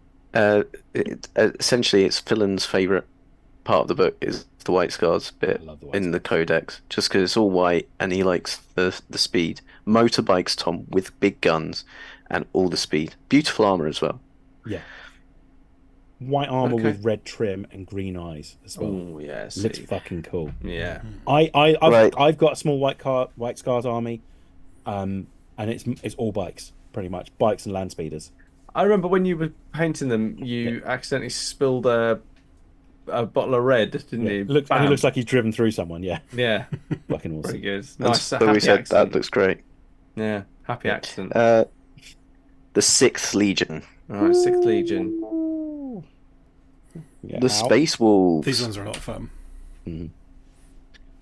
Essentially, it's Philon's favorite part of the book is the White Scars bit in the Codex, just because it's all white and he likes the speed. Motorbikes, Tom, with big guns and all the speed. Beautiful armor as well. Yeah. White armor with red trim and green eyes as well. Oh yeah, looks fucking cool. Yeah. I've got a small White Scars army, and it's all bikes pretty much, bikes and land speeders. I remember when you were painting them, you accidentally spilled a bottle of red, didn't you? And he looks like he's driven through someone. Yeah. Yeah. Fucking awesome. Pretty good. Nice. So we said accident. That looks great. Yeah. Happy accident. The 6th Legion. All right, 6th Legion. The Space Wolves. These ones are a lot of fun. Mm-hmm.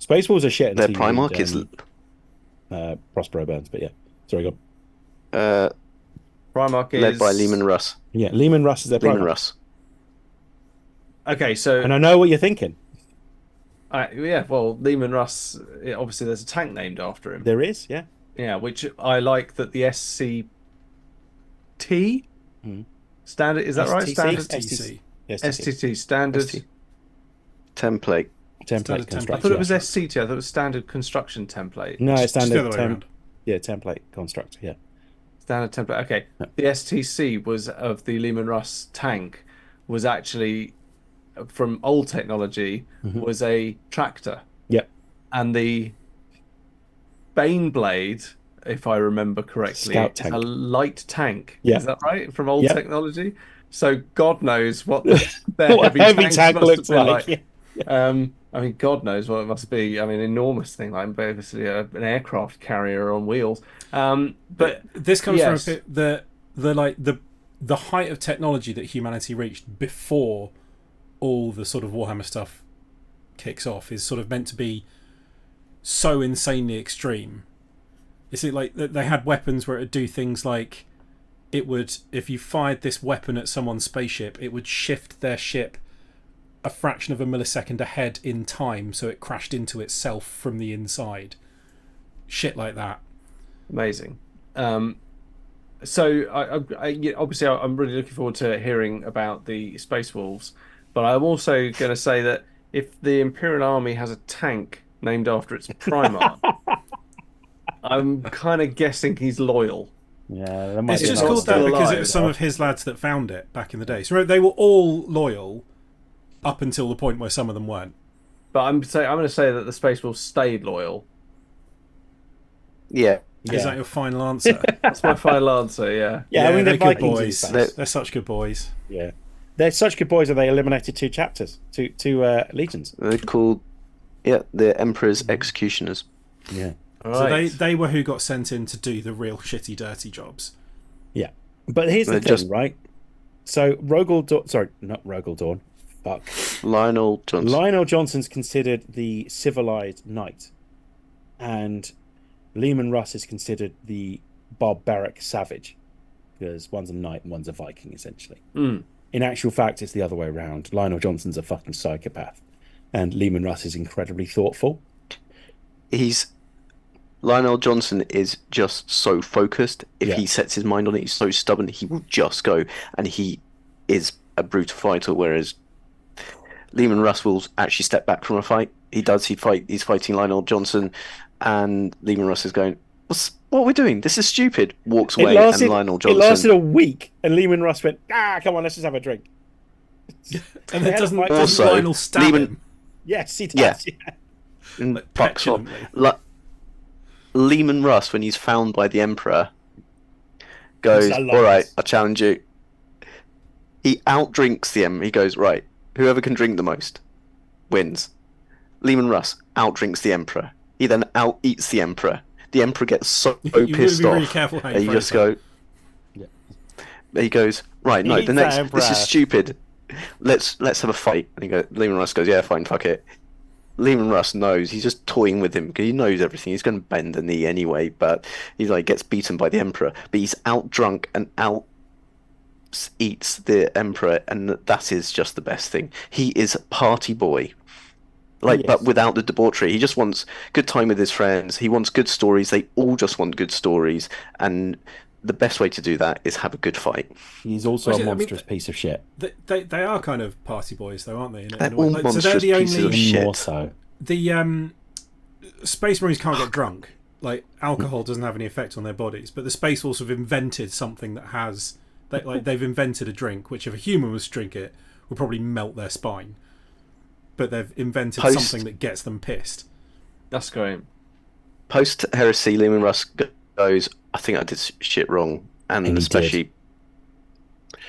Space Wolves are shit. Their Primarch is Prospero Burns, but yeah. Sorry, go. Primarch is led by Leman Russ. Yeah, Leman Russ is their Primarch. Leman Russ. Okay, so and I know what you're thinking. Yeah, well, Leman Russ. Obviously, there's a tank named after him. There is, yeah. Yeah, which I like that the SCT standard. Is that right? Standard STC. STT standard template construction. I thought it was SCT. I thought it was standard construction template. No, it's standard template. Template constructor. Yeah, standard template. Okay, the STC was of the Leman Russ tank was actually from old technology was a tractor. Yep, and the Baneblade, if I remember correctly, is a light tank. Yeah. Is that right? From old technology. So God knows what what heavy tank looks like. Yeah. I mean, God knows what it must be. I mean, enormous thing, like basically an aircraft carrier on wheels. But this comes from the height of technology that humanity reached before all the sort of Warhammer stuff kicks off is sort of meant to be so insanely extreme. Is it like they had weapons where it would do things like it would, if you fired this weapon at someone's spaceship, it would shift their ship a fraction of a millisecond ahead in time, so it crashed into itself from the inside. shit like that. Amazing. So obviously I'm really looking forward to hearing about the Space Wolves, but I'm also going to say that if the Imperial Army has a tank named after its Primarch, I'm kind of guessing he's loyal. Yeah, that might It's be just another called that story. because it alive. was some of his lads that found it back in the day. So remember, they were all loyal up until the point where some of them weren't. But I'm going to say that the Space Wolves stayed loyal. Yeah. Is that your final answer? That's my final answer. Yeah. Yeah, I mean, they're they're good Vikings in boys. space. They're such good boys. Yeah, they're such good boys that they eliminated two chapters, two legions. They're called, the Emperor's Executioners. Yeah, So Right. they were who got sent in to do the real shitty, dirty jobs. yeah. But here's the They're thing, just- right? So not Rogel Dawn. Fuck. Lionel Johnson. Lionel Johnson's considered the civilized knight, and Leman Russ is considered the barbaric savage, because one's a knight and one's a Viking, essentially. Mm. In actual fact, it's the other way around. Lionel Johnson's a fucking psychopath, and Leman Russ is incredibly thoughtful. Lionel Johnson is just so focused. If Yeah. he sets his mind on it, he's so stubborn, he will just go, and he is a brutal fighter, whereas Leman Russ will actually step back from a fight. He's fighting Lionel Johnson, and Leman Russ is going, what are we doing? This is stupid. Walks away, and Lionel Johnson... It lasted a week, and Leman Russ went, come on, let's just have a drink. And They it had doesn't, a fight. doesn't Also, Lionel stab Lehman- him? Yes, he does. Yeah. and Like, fucks off. petulantly. Leman Russ, when he's found by the Emperor, goes, He's alive. all right, I challenge you. He outdrinks the Emperor. He goes, right, whoever can drink the most wins. Leman Russ outdrinks the Emperor. He then out-eats the Emperor. The Emperor gets so You've got to pissed be off. really careful how you And you phrase just that. go... He goes, right, no, Eat the that next... Emperor. This is stupid. Let's have a fight. And Leman Russ goes, yeah, fine, fuck it. Lehman Russ knows he's just toying with him because he knows everything. He's going to bend the knee anyway, but he gets beaten by the Emperor. But he's out drunk and out eats the Emperor, and that is just the best thing. He is a party boy, but without the debauchery. He just wants good time with his friends. He wants good stories. They all just want good stories, and the best way to do that is have a good fight. He's also Well, a I mean, monstrous piece of shit. They are kind of party boys, though, aren't they? In They're a way? all So they're monstrous the pieces of only... shit. More so. The Space Marines can't get drunk. Like, alcohol doesn't have any effect on their bodies, but the Space Wolves have invented something that has... they've invented a drink, which if a human was to drink it, would probably melt their spine. But they've invented something that gets them pissed. That's great. Post heresy, Lehman Russ goes, I think I did shit wrong, and he especially,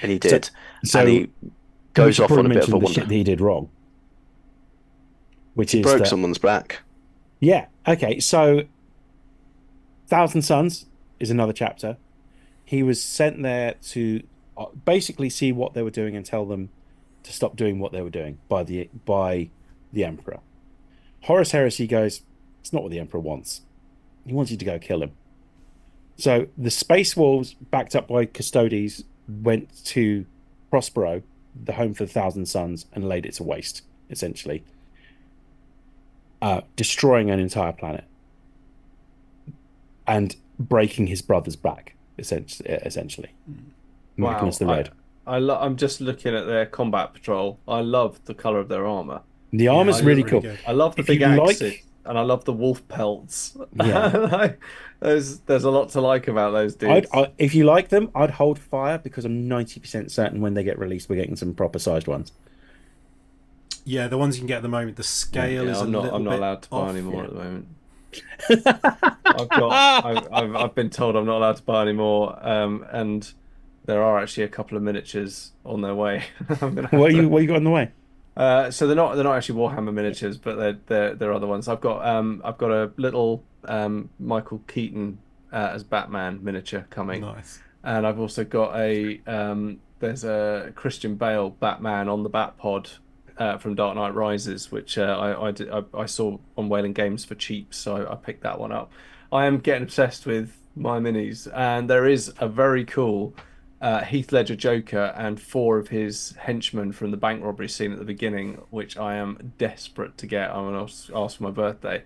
and he did, So and he we goes should off on probably a bit of a mention the shit wander. that he did wrong, which is Broke that, someone's back. Yeah. Okay. So, Thousand Sons is another chapter. He was sent there to basically see what they were doing and tell them to stop doing what they were doing by the Emperor. Horus Heresy goes, it's not what the Emperor wants. He wants you to go kill him. So the Space Wolves, backed up by Custodes, went to Prospero, the home for the Thousand Sons, and laid it to waste, essentially. Destroying an entire planet. And breaking his brother's back, essentially. Magnus the Red. I'm just looking at their combat patrol. I love the color of their armor. The armor's Yeah, really really cool. good. I love the If big you like- axes, and I love the wolf pelts. Yeah. There's a lot to like about those dudes. If you like them, I'd hold fire because I'm 90% certain when they get released, we're getting some proper sized ones. Yeah, the ones you can get at the moment, the scale is I'm not bit allowed to buy off. any more at the moment. I've been told I'm not allowed to buy any more, and there are actually a couple of miniatures on their way. I'm gonna have What to- you got in the way? So they're not actually Warhammer miniatures, but they're other ones. I've got a little Michael Keaton as Batman miniature coming, Nice. and I've also got there's a Christian Bale Batman on the Batpod from Dark Knight Rises, which I saw on Whaling Games for cheap, so I picked that one up. I am getting obsessed with my minis, and there is a very cool Heath Ledger Joker, and 4 of his henchmen from the bank robbery scene at the beginning, which I am desperate to get. I'm going to ask for my birthday.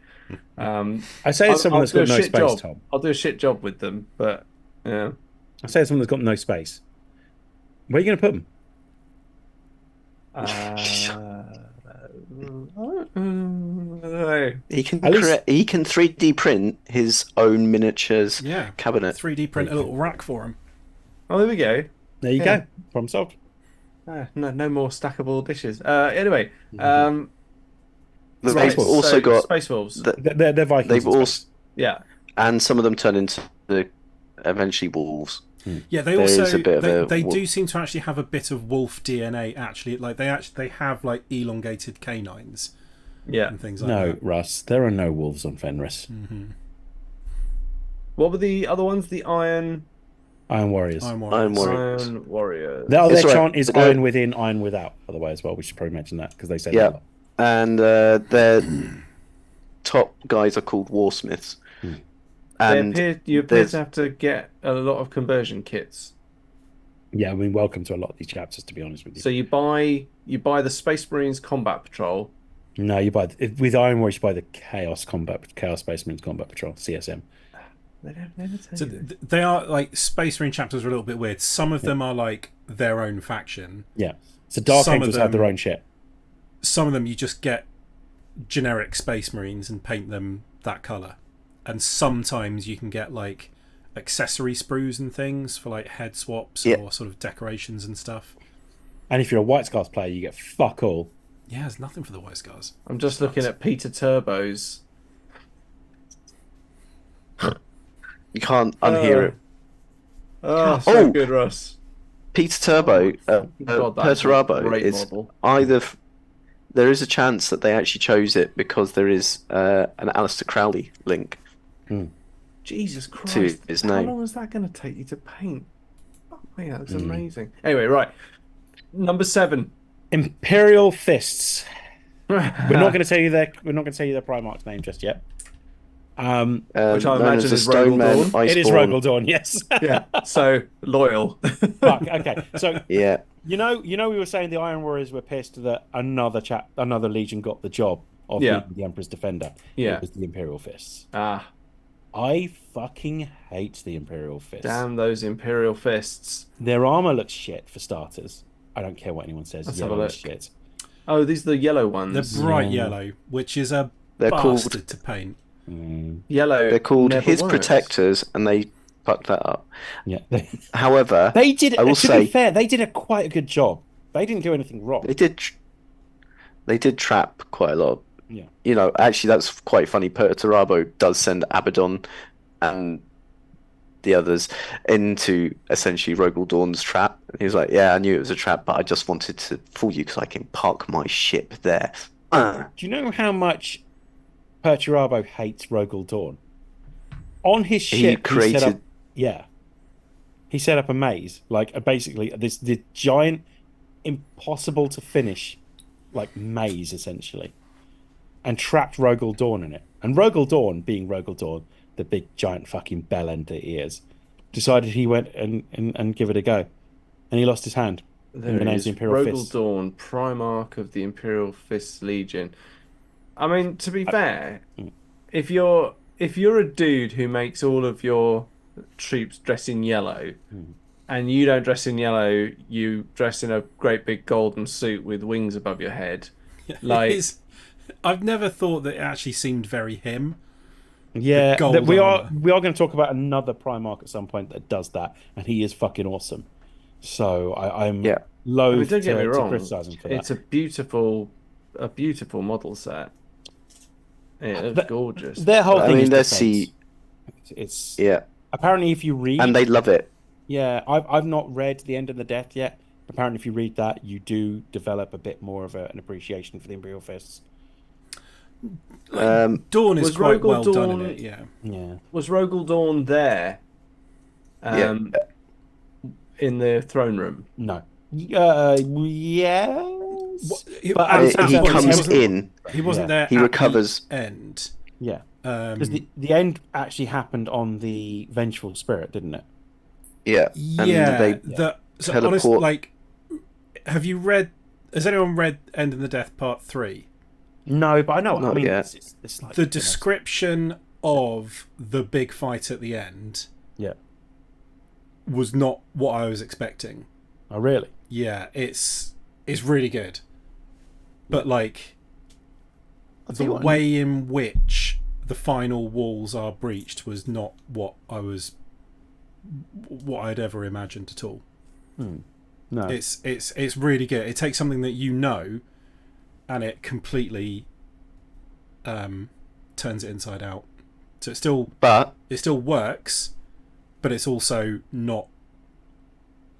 I say it's someone that's do a got no shit space, job. Tom. I'll do a shit job with them, but yeah. I say it's someone that's got no space. Where are you going to put them? He can At least- he can 3D print his own miniatures Yeah. cabinet. 3D print a little rack for him. Oh, there we go. There you Yeah. go. Problem solved. No more stackable dishes. Anyway, They've right, also so got Space Wolves. They're Vikings. they've in also space. Yeah, and some of them turn into eventually wolves. Yeah, they There also is a bit of a they wolf. do seem to actually have a bit of wolf DNA. Actually, like they have like elongated canines yeah. and things like No, that. Russ, there are no wolves on Fenris. What were the other ones? The Iron Iron Warriors. Iron Iron Warriors. Warriors. Iron Warriors. Their It's all right. chant is They're- iron within, iron without, by the way, as well. We should probably mention that because they say that a Yeah, lot. and their top guys are called warsmiths. And You appear there's- to have to get a lot of conversion kits. Yeah, I mean, welcome to a lot of these chapters, to be honest with you. So you buy the Space Marines Combat Patrol. No, you buy with Iron Warriors, you buy the Chaos Space Marines Combat Patrol (CSM). They don't never tell So you this. they are like Space Marine chapters are a little bit weird. Some of them are like their own faction. Yeah, so Dark Some of Angels have their them- own shit. Some of them you just get generic Space Marines and paint them that color. And sometimes you can get like accessory sprues and things for like head swaps Yeah. or sort of decorations and stuff. And if you're a White Scars player, you get fuck all. Yeah, there's nothing for the White Scars. I'm just looking at Peter Turbo's. you can't unhear it. Oh, so Oh! good, Russ. Peter Turbo, God, that's a Perturabo great is model. either. There is a chance that they actually chose it because there is an Aleister Crowley link. Jesus Christ. To his How name. long is that going to take you to paint? Oh, yeah, that's amazing. Anyway, right. Number 7. Imperial Fists. We're not going to tell you their Primarch's name just yet. Which I Known imagine as the is Stone Man, Rogel It is Iceborne. Rogel Dawn, yes. Yeah, so loyal. Fuck, okay. So Yeah, you know, we were saying the Iron Warriors were pissed that another Legion got the job of Yeah. being the Emperor's defender. Yeah. It was the Imperial Fists. Ah, I fucking hate the Imperial Fists. damn those Imperial Fists. Their armor looks shit for starters. I don't care what anyone says. Let's Yellow have a is look. shit. Oh, these are the yellow They're ones. bright Yeah. yellow, which is a they're bastard called to paint. Yellow. they're called never His works. Protectors, and they fucked that up. Yeah. However, They did. I will to say be fair, they did quite a good job. They didn't do anything wrong. they did trap quite a lot. Yeah. You know, actually, that's quite funny. Perturabo does send Abaddon and the others into essentially Rogel Dawn's trap. And he was like, "Yeah, I knew it was a trap, but I just wanted to fool you because I can park my ship there." Do you know how much Perturabo hates Rogel Dawn? On his ship, he set created- up. Yeah. He set up a maze, like basically the giant, impossible to finish, like maze essentially, and trapped Rogel Dawn in it. And Rogel Dawn, being Rogel Dawn, the big giant fucking bell end that he is, decided he went and give it a go, and he lost his hand. There And the it name's is. the Imperial Rogel Fist. Dawn, Primarch of the Imperial Fist Legion. I mean, to be fair, if you're a dude who makes all of your troops dress in yellow, and you don't dress in yellow, you dress in a great big golden suit with wings above your head. Like, I've never thought that it actually seemed very him. Yeah, gold we are armor. going to talk about another Primarch at some point that does that, and he is fucking awesome. So I'm Yeah. I mean, loath don't get me to wrong, criticize him for that. it's a beautiful model set. It looks gorgeous. Their whole I thing mean, is let's defense. see. It's Yeah, apparently if you read, and they love it. yeah, I've not read The End of the Death yet. Apparently, if you read that, you do develop a bit more of an appreciation for the Imperial Fists. Dawn is was quite Rogel well done Dawn- in it, yeah. Yeah, Was Rogel Dawn there? In the throne room. no, yes, But At he that He point, comes wasn't- in. He wasn't Yeah. there. He at recovers. the end. yeah. Because the end actually happened on the Vengeful Spirit, didn't it? Yeah. Yeah. And So teleport. honestly, like, has anyone read End in the Death Part 3? No, but I know. Not I mean, yet. it's like The description of the big fight at the end Yeah. was not what I was expecting. Oh, really? Yeah, it's really good. But like the way in which the final walls are breached was not what I'd ever imagined at all. No. It's really good. It takes something that you know and it completely turns it inside out. So it still works, but it's also not.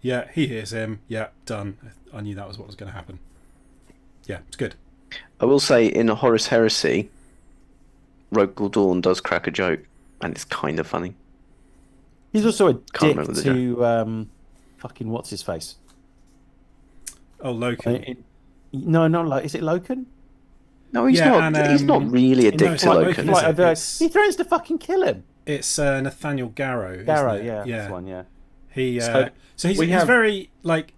Yeah, he hears him. Yeah, done. I knew that was what was going to happen. Yeah, it's good. I will say, in Horus Heresy, Rogue Dawn does crack a joke, and it's kind of funny. He's also a Can't dick remember the to fucking what's his face? Oh, Loki. No, not like. Is it Loken? No, he's Yeah, not. and, He's not really a no, dick it's to not Loken. Loken, is it? It's- He threatens to fucking kill him. It's Nathaniel Garrow. Garrow, isn't it? yeah, that's one, yeah. He So he's very like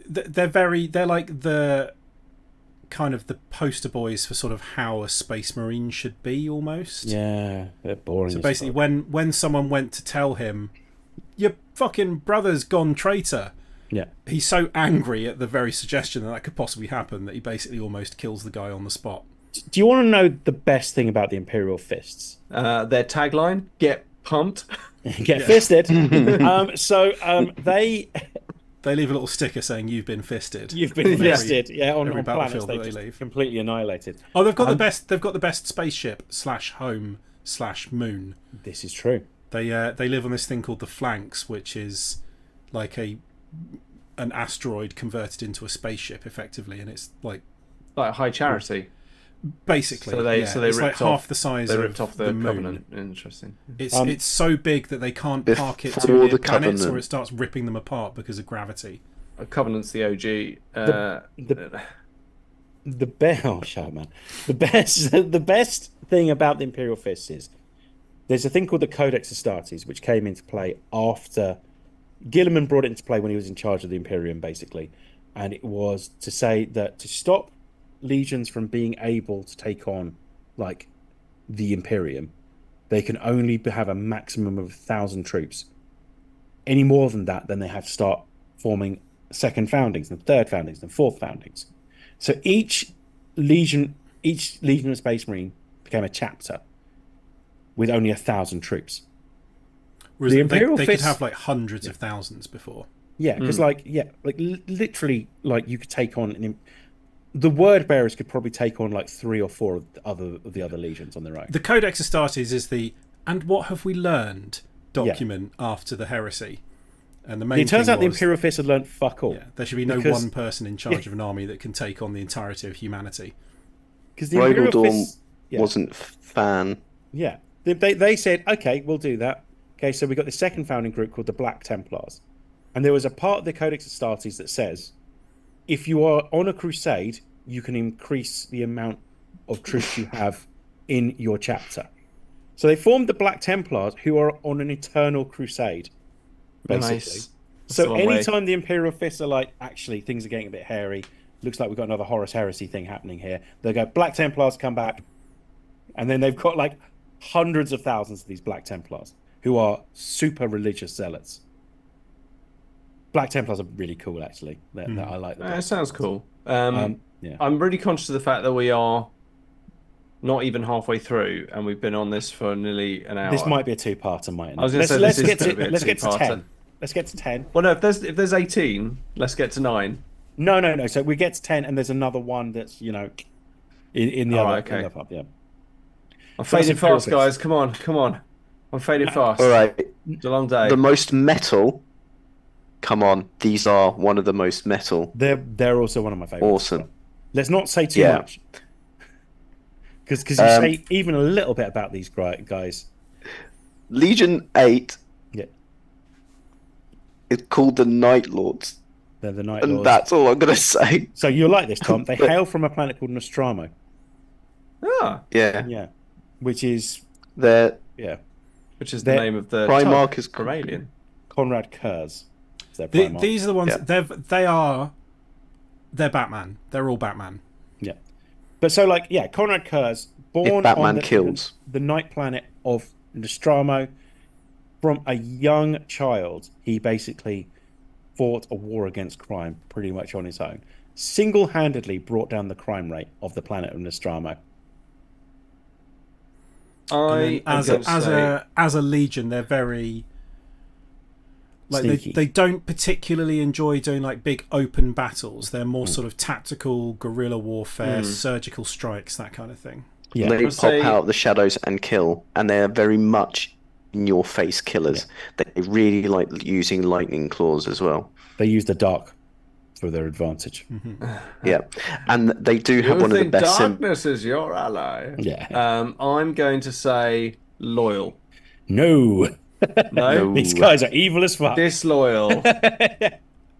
they're like the kind of the poster boys for sort of how a space marine should be almost. Yeah, they're boring. So as basically, fuck. when someone went to tell him, your fucking brother's gone traitor, Yeah. he's so angry at the very suggestion that could possibly happen that he basically almost kills the guy on the spot. Do you want to know the best thing about the Imperial Fists? Their tagline: "Get pumped." Get fisted. They leave a little sticker saying "You've been fisted." You've been Yeah. fisted. Yeah, on every planets battlefield they that they just leave. completely annihilated. Oh, they've got the best. They've got the best spaceship / home / moon. This is true. They live on this thing called the Flanks, which is like an asteroid converted into a spaceship, effectively, and it's like High Charity. basically. So they it's ripped like off, half the size They ripped of off the moon. Covenant. Interesting. It's so big that they can't park it Before too near the planets, Covenant. or it starts ripping them apart because of gravity. Covenant's the OG. Shut up, man. The best thing about the Imperial Fists is there's a thing called the Codex Astartes, which came into play after Gilliman brought it into play when he was in charge of the Imperium, basically, and it was to say that to stop legions from being able to take on like the Imperium, they can only have a maximum of 1,000 troops. Any more than that, then they have to start forming second foundings, and third foundings, and fourth foundings. So each legion of Space Marine became a chapter with only 1,000 troops. Whereas The they Imperial could Fists- have like hundreds of thousands before. Yeah, because literally, like you could take on the Word Bearers could probably take on like 3 or 4 of the other legions on their own. The Codex Astartes is the "and what have we learned" document after the heresy. And the main It turns thing out the was- Imperial Fists had learned fuck all. Yeah, there should be no Because- one person in charge of an army that can take on the entirety of humanity. Because the Rogue Imperial Dawn Fists, yeah. wasn't fan. Yeah. They said, okay, we'll do that. Okay, so we got the second founding group called the Black Templars. And there was a part of the Codex Astartes that says, if you are on a crusade, you can increase the amount of troops you have in your chapter. So they formed the Black Templars, who are on an eternal crusade, basically. Nice. That's a So long way. anytime the Imperial Fists are like, actually, things are getting a bit hairy, looks like we've got another Horus Heresy thing happening here, they go, Black Templars come back, and then they've got like hundreds of thousands of these Black Templars who are super religious zealots. Black Templars are really cool, actually. I like them. It sounds cool. Yeah. I'm really conscious of the fact that we are not even halfway through, and we've been on this for nearly an hour. This might be a two-parter, mightn't it? I was gonna say, let's this is get gonna be a to 10. two-parter. Let's get to 10. Well, no, if there's 18, let's get to 9. No. So we get to 10, and there's another one that's, in the other, okay. in the pub, yeah. I'm fading Imperial fast, Fists. guys. Come on. I'm fading fast. All right, It's a long day. the most metal. Come on, these are one of the most metal. They're also one of my favorites. Awesome. Let's not say too Yeah. much. Because you say even a little bit about these guys. Legion 8 Yeah, is called the Night Lords, they're the Night and Lords. that's all I'm gonna say. So you'll like this, Tom. They hail from a planet called Nostromo. Ah, Yeah, Yeah, which is their yeah. which is the They're- name of the Primarch is from Alien. Konrad Kurz. Is their Primarch. These are the ones. Yeah. They're Batman. They're all Batman. Yeah. But so, like, yeah, Konrad Kurz, born If Batman on kills. the night planet of Nostromo, from a young child, he basically fought a war against crime pretty much on his own. Single-handedly brought down the crime rate of the planet of Nostromo. As a legion, they're very like Sneaky. they don't particularly enjoy doing like big open battles. They're more sort of tactical guerrilla warfare, surgical strikes, that kind of thing. Yeah. They I'd pop say- out of the shadows and kill, and they're very much in-your-face killers. They really like using lightning claws as well. They use the dark for their advantage. Yeah, and they do have You one of the think best. darkness is your ally? Yeah. I'm going to say loyal. No. No, These guys are evil as fuck. disloyal.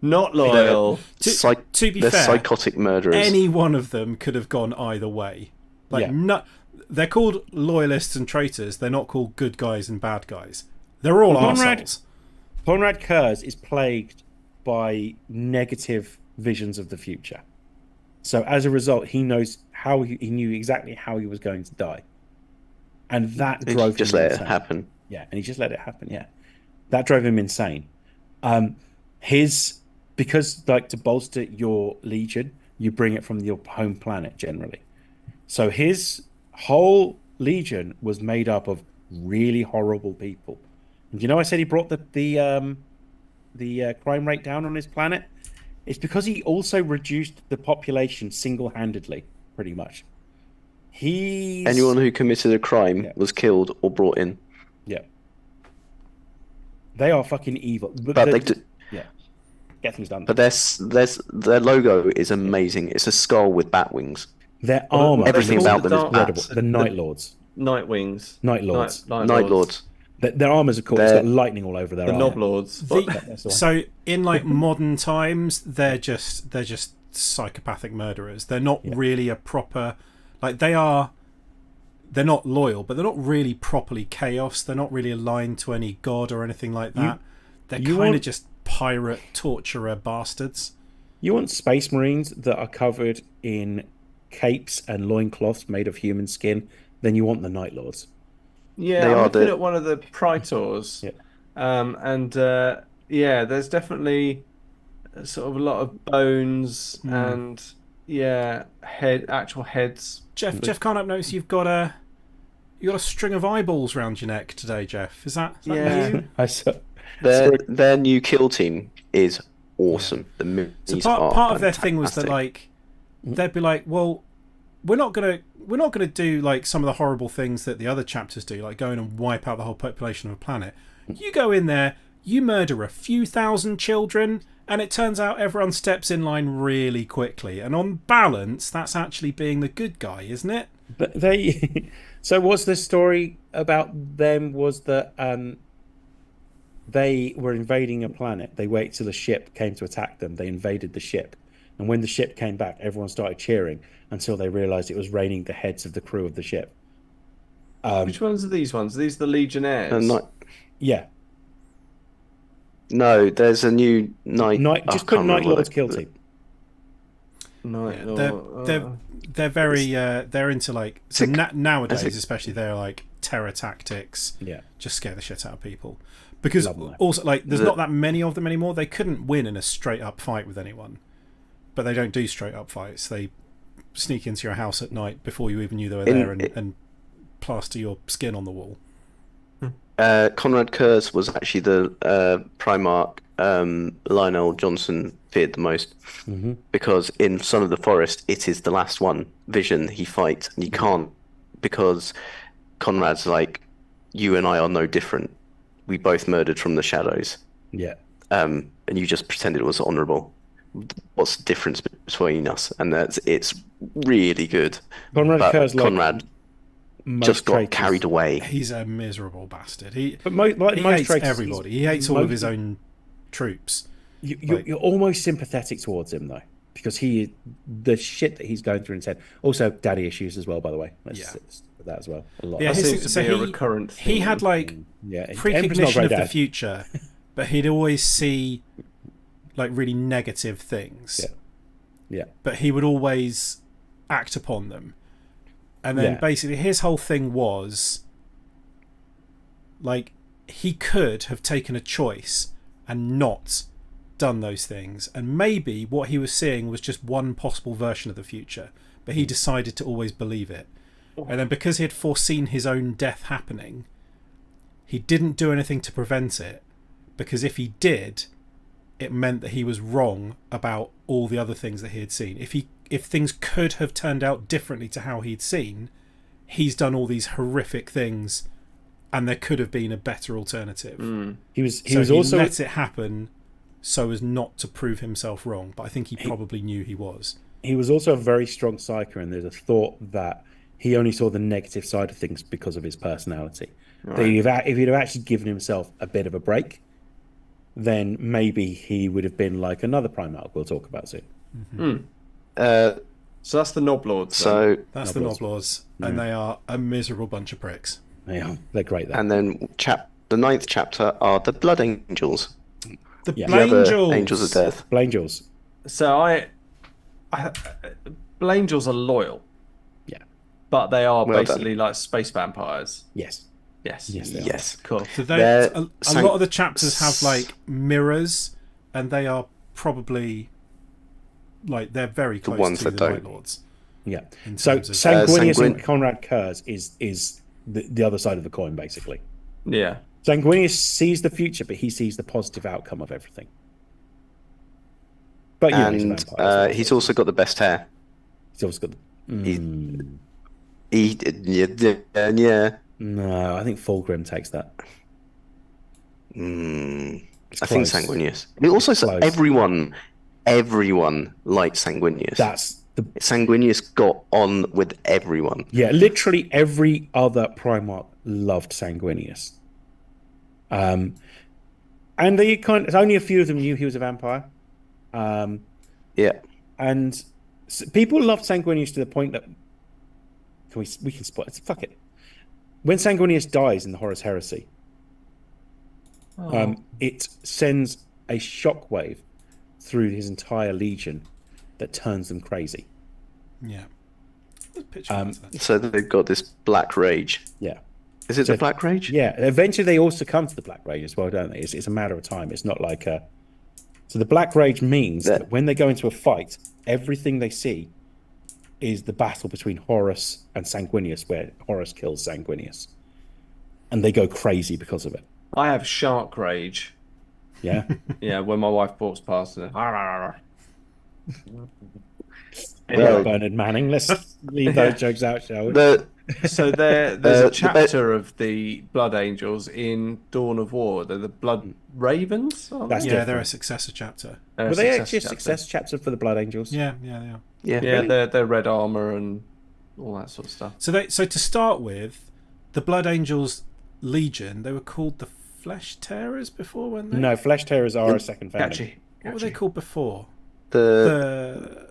Not loyal. To be they're fair, psychotic murderers. any one of them could have gone either way. Like Yeah. they're called loyalists and traitors. They're not called good guys and bad guys. They're all Konrad- arseholes. Konrad Kurz is plagued by negative visions of the future. So as a result, he knows how he knew exactly how he was going to die. And that They drove just him let insane. it happen. Yeah, and he just let it happen, yeah. That drove him insane. Because like to bolster your legion, you bring it from your home planet generally. So his whole legion was made up of really horrible people. And you know I said he brought the crime rate down on his planet? It's because he also reduced the population single-handedly, pretty much. Anyone who committed a crime was killed or brought in. Yeah. They are fucking evil. But they do, Yeah. Get things done. but their logo is amazing. It's a skull with bat wings. Their armor, everything about them is incredible. bats. The Night Lords. Nightwings. Night Lords. Night Lords. Their armors are cool. It's got lightning all over their The armor. Knob Lords. That's the one. So in like modern times, they're just psychopathic murderers. They're not really a proper like they're not loyal, but they're not really properly chaos. They're not really aligned to any god or anything like that. They're kind of just pirate torturer bastards. You want space marines that are covered in capes and loincloths made of human skin, then you want the Night Lords. Yeah, They I'm are looking the- at one of the Praetors. Yeah. There's definitely sort of a lot of bones and actual heads. Jeff can't help notice you've got a string of eyeballs round your neck today, Jeff. Is that Yeah. you? I saw. Their new kill team is awesome. The minis So are part of their thing was that fantastic. like they'd be like, well, we're not gonna do like some of the horrible things that the other chapters do, like go in and wipe out the whole population of a planet. You go in there, you murder a few thousand children, and it turns out everyone steps in line really quickly. And on balance, that's actually being the good guy, isn't it? But they. So what's the story about them was that they were invading a planet. They waited till the ship came to attack them. They invaded the ship. And when the ship came back, everyone started cheering until they realized it was raining the heads of the crew of the ship. Which ones are these ones? Are these the Legionnaires? Yeah. No, there's a new night. Just put Night Lords kill team. Night They're Lord. they're very they're into like so nowadays It's a- especially they're like terror tactics. Yeah. Just scare the shit out of people. Because Love them. also like there's not that many of them anymore. They couldn't win in a straight up fight with anyone. But they don't do straight up fights. They sneak into your house at night before you even knew they were there and plaster your skin on the wall. Konrad Kurz was actually the Primarch Lionel Johnson feared the most because in Son of the Forest it is the last one Vision he fights and you can't because Conrad's like you and I are no different. We both murdered from the shadows. Yeah. And you just pretended it was honourable. What's the difference between us? And it's really good. Konrad But Kurz, like Conrad most just got traitors. carried away. He's a miserable bastard. But like He most hates traitors, everybody. He hates all of his own troops. You're almost sympathetic towards him though, because the shit that he's going through in his head. Also, daddy issues as well, by the way. Let's put that as well. A lot. Yeah, That seems to be a recurrent he theme. had like Yeah. Emperor's not a precognition great of the dad. future, but he'd always see like really negative things. Yeah. But he would always act upon them. And then basically his whole thing was like he could have taken a choice and not done those things, and maybe what he was seeing was just one possible version of the future, but he decided to always believe it. And then because he had foreseen his own death happening, he didn't do anything to prevent it, because if he did, it meant that he was wrong about all the other things that he had seen. If things could have turned out differently to how he'd seen, he's done all these horrific things, and there could have been a better alternative. He also let it happen so as not to prove himself wrong, but I think he probably knew he was. He was also a very strong psyker, and there's a thought that he only saw the negative side of things because of his personality. Right. That if he'd have actually given himself a bit of a break, then maybe he would have been like another Primarch we'll talk about soon. So that's the Noblords. So that's the Noblords, and they are a miserable bunch of pricks. They're great. Though. And then the 9th chapter are the Blood Angels. The Blangels. Angels of Death. Blangels. So Blangels are loyal. Yeah. But they are basically like space vampires. Yes. Yes. Cool. So a lot of the chapters have like mirrors, and they are probably like they're very close ones to that the don't. Night Lords. Yeah. So Sanguinius and Conrad Kurz is the other side of the coin, basically. Yeah. Sanguinius sees the future, but he sees the positive outcome of everything. But he's also got the best hair. He's also got. Yeah. No, I think Fulgrim takes that. I think Sanguinius. He also said everyone liked Sanguinius. Sanguinius got on with everyone. Yeah, literally every other Primarch loved Sanguinius. And only a few of them knew he was a vampire. Yeah. And people loved Sanguinius to the point that we can spot it. Fuck it. When Sanguinius dies in the Horus Heresy, it sends a shockwave through his entire legion that turns them crazy. Yeah. So they've got this Black Rage. Yeah. Is it the Black Rage? Yeah. Eventually they all succumb to the Black Rage as well, don't they? It's a matter of time. It's not like a... So the Black Rage means that when they go into a fight, everything they see is the battle between Horus and Sanguinius, where Horus kills Sanguinius. And they go crazy because of it. I have Shark Rage. Yeah? Yeah, when my wife walks past it. Bernard Manning, let's leave those jokes out, shall we? So there's a chapter of the Blood Angels in Dawn of War. They're the Blood Ravens? They're a successor chapter. Were they actually a success chapter for the Blood Angels? Yeah, they are. Yeah, really? They're red armor and all that sort of stuff. So to start with, the Blood Angels Legion, they were called the Flesh Tearers before, weren't they? No, Flesh Tearers are a second founding. What were they called before? The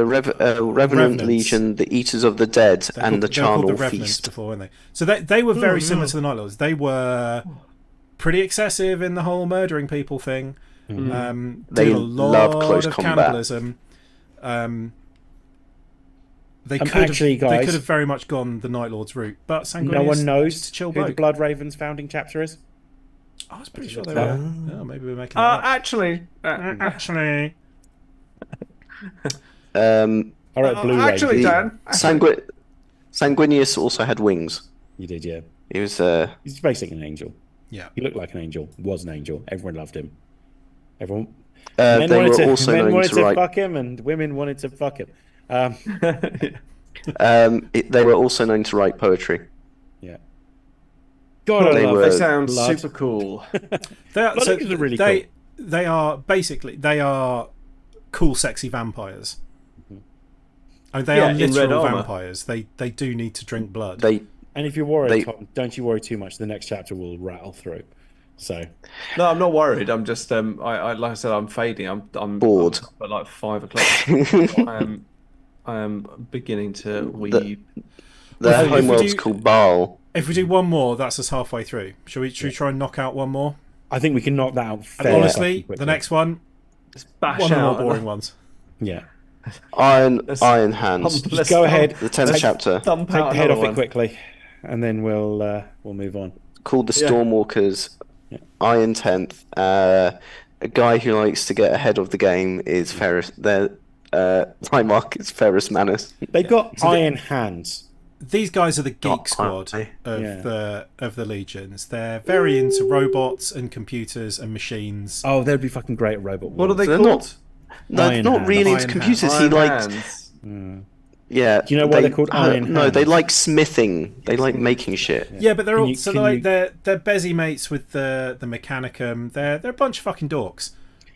Revenant Legion, the Eaters of the Dead, and the Charnel Feast. Before, weren't they? So they were very similar to the Night Lords. They were pretty excessive in the whole murdering people thing. They did a lot love close of combat. cannibalism. They could have very much gone the Night Lords route, but Sanguinius, no one knows who the Blood Ravens founding chapter is. I was pretty sure they were. Oh, maybe we're making that up. Actually. All right, Blue actually, Raven. Dan. Sanguinius also had wings. You did, yeah. He was. He's basically an angel. Yeah. He looked like an angel. Was an angel. Everyone loved him. Everyone. They were also men known wanted to write. fuck him, and women wanted to fuck him. They were also known to write poetry. Yeah. God, they sound super cool. They are really cool. They are cool, sexy vampires. I mean, they are literal vampires. They do need to drink blood. And if you're worried, Tom, don't you worry too much. The next chapter will rattle through. So. No, I'm not worried. I'm just like I said, I'm fading. I'm bored. At like 5 o'clock. I am beginning to weep. The homeworld's called Baal. If we do one more, that's us halfway through. Should we try and knock out one more? I think we can knock that out And fairly honestly, fucking quickly. the next one, Bash one of the more out. boring ones. Yeah. Iron Let's- Hands. Let's go ahead. The 10th chapter. Thump Take out the head off another it one. quickly, and then we'll move on. Called the Yeah. Stormwalkers. Yeah. Iron 10th. A guy who likes to get ahead of the game is Ferris. Their Primarch is Ferris Manus. They've got iron hands. These guys are the geek Not squad I. of Yeah. the legions. They're very into robots and computers and machines. Oh, they'd be fucking great at Robot What are they They're called? No, Iron not Hands. really into Iron computers. Iron He likes. Hands. Yeah. Do you know why they're called Iron No, they Hands? like smithing. They like making shit. Yeah, but they're Can all you- so can they're like you- they're Bezzy mates with the Mechanicum. They're a bunch of fucking dorks.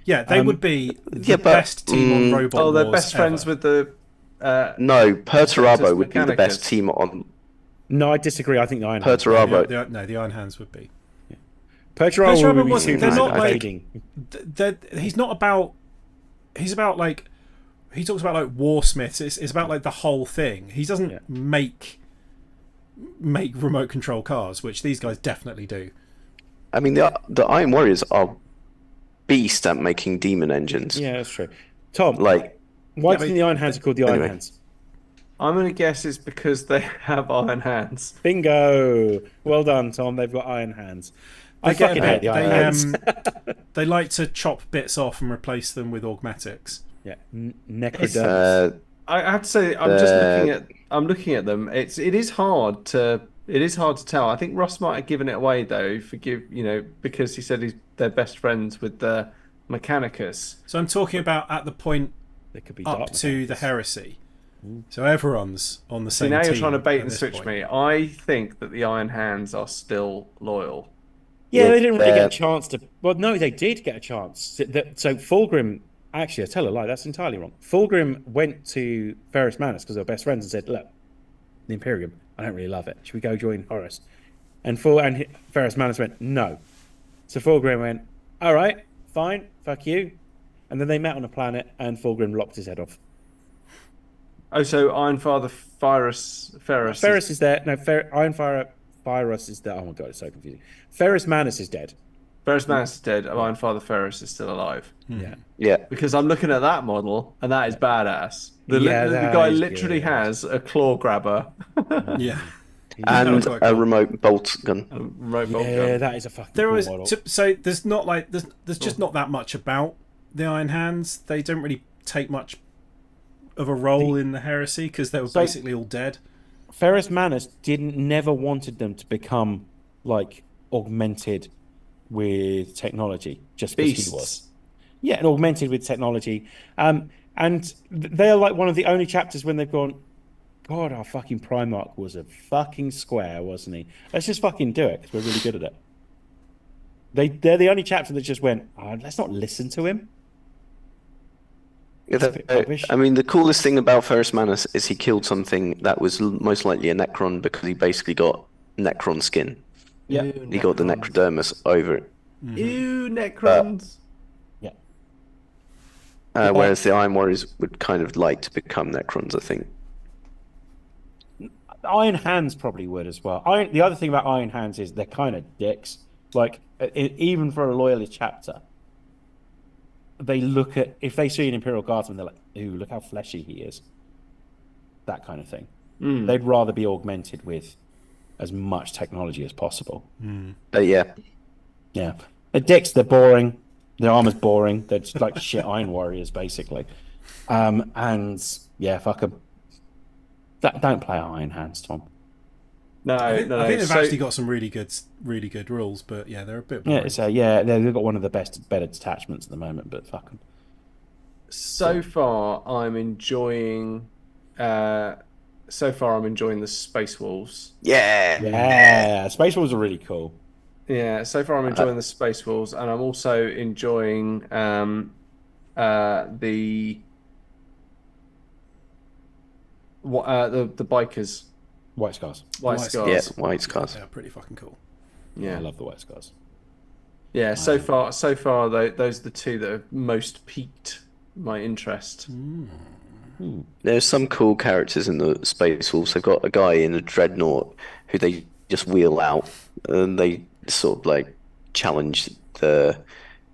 Yeah, they would be the yeah, but, best team on Robot Oh, they're Wars best friends ever. with the. No, Perturabo Just would be the best Mechanicus. team on No, I disagree. I think the Iron Hands. Perturabo. The Iron Hands would be. Perturabo Perturabo would be wasn't- they're super not like- invading. He's not about. He's about like. He talks about like warsmiths. It's about like the whole thing. He doesn't Yeah. make remote control cars, which these guys definitely do. I mean, the Iron Warriors are beast at making demon engines. Yeah, that's true. Tom, Like, why Yeah, do you but- think the Iron Hands are called the Iron Anyway. Hands? I'm gonna guess it's because they have iron hands. Bingo! Well done, Tom. They've got Iron Hands. I They fucking hate the Iron Hands. They like to chop bits off and replace them with augmetics. Yeah, Necrodermis. I have to say, I'm looking at them. It is hard to tell. I think Ross might have given it away though. Because he said they're best friends with the Mechanicus. So I'm talking about at the point They could be up dark to the Mechanicus. heresy. So everyone's on the See, same now you're team trying to bait at and this switch point. me. I think that the Iron Hands are still loyal. Yeah, they didn't really Yeah. get a chance to. Well, no, they did get a chance. So Fulgrim. Actually, I tell a lie. That's entirely wrong. Fulgrim went to Ferris Manus because they were best friends and said, "Look, the Imperium. I don't really love it. Should we go join Horus?" And Ferris Manus went, "No." So Fulgrim went, "All right, fine, fuck you." And then they met on a planet, and Fulgrim lopped his head off. Oh, so Ironfather Ferris. Ferris is there. No, Ironfire Virus is there. Oh my god, it's so confusing. Ferris Manus is dead. Ferris Manus is dead. Ironfather Ferris is still alive. Yeah. yeah. Because I'm looking at that model, and that is badass. The that guy is literally good. has a claw grabber, Yeah. And quite a cool. remote bolt gun. a remote bolt Yeah, gun. that is a fucking There cool is model. so there's not like there's just not that much about the Iron Hands. They don't really take much of a role in the heresy because they were basically all dead. Ferris Manus never wanted them to become like augmented with technology, just because Beasts. he was. Yeah, and augmented with technology. And they're like one of the only chapters when they've gone, God, our fucking Primarch was a fucking square, wasn't he? Let's just fucking do it because we're really good at it. They're the only chapter that just went, let's not listen to him. Yeah, a bit rubbish. I mean, the coolest thing about Ferris Manus is he killed something that was most likely a Necron because he basically got Necron skin. Yeah. He got the Necrodermis over it. Ew, Necrons. Yeah. Whereas the Iron Warriors would kind of like to become Necrons, I think. Iron Hands probably would as well. The other thing about Iron Hands is they're kind of dicks. Like, even for a loyalist chapter, they look at, if they see an Imperial Guardsman, they're like, ooh, look how fleshy he is. That kind of thing. They'd rather be augmented with as much technology as possible. Yeah. Yeah. They're dicks, they're boring. Their armor's boring. They're just like shit Iron Warriors, basically. And, yeah, fuck them. Don't play Iron Hands, Tom. No, I think no. they've So- actually got some really good rules, but yeah, they're a bit Yeah, boring. they've got one of the better detachments at the moment, but fuck them. So far, I'm enjoying. So far, I'm enjoying the Space Wolves. Yeah. Yeah, Space Wolves are really cool. Yeah, so far I'm enjoying the Space Wolves, and I'm also enjoying the bikers, White Scars. White White Scars. Yeah, White Scars. They're pretty fucking cool. Yeah, I love the White Scars. yeah. So far, those are the two that have most piqued my interest. There's some cool characters in the Space Wolves. They've got a guy in a Dreadnought who they just wheel out, and they sort of like challenge the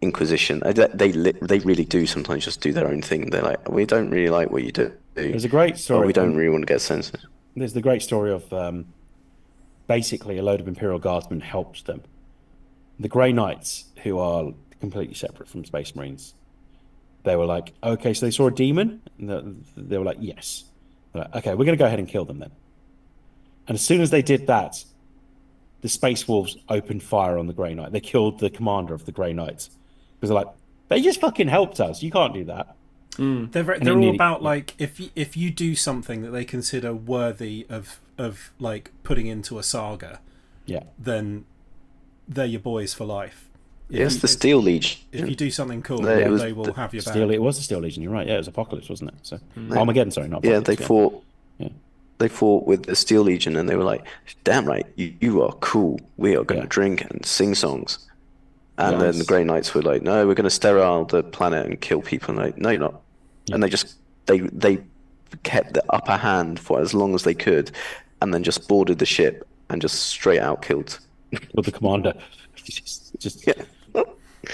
Inquisition. They really do sometimes just do their own thing. They're like, we don't really like what you do. There's a great story. Or we don't really want to get censored. There's the great story of basically a load of Imperial Guardsmen helped them. The Grey Knights, who are completely separate from Space Marines, they were like, okay, so they saw a demon? And they were like, yes. They're like, okay, we're going to go ahead and kill them then. And as soon as they did that, the Space Wolves opened fire on the Grey Knight. They killed the commander of the Grey Knights. Because they're like, they just fucking helped us. You can't do that. They're all about, like, if you do something that they consider worthy of like putting into a saga, then they're your boys for life. Yes, the Steel Legion. If you do something cool, they will have your back. It was the Steel Legion. You're right. Yeah, it was Apocalypse, wasn't it? So Armageddon, sorry, not Apocalypse. They fought. Yeah. They fought with the Steel Legion, and they were like, "Damn right, you are cool. We are going to drink and sing songs." And then the Grey Knights were like, "No, we're going to sterile the planet and kill people." And like, "No, you're not." Yeah. And they kept the upper hand for as long as they could, and then just boarded the ship and just straight out killed the commander. just yeah.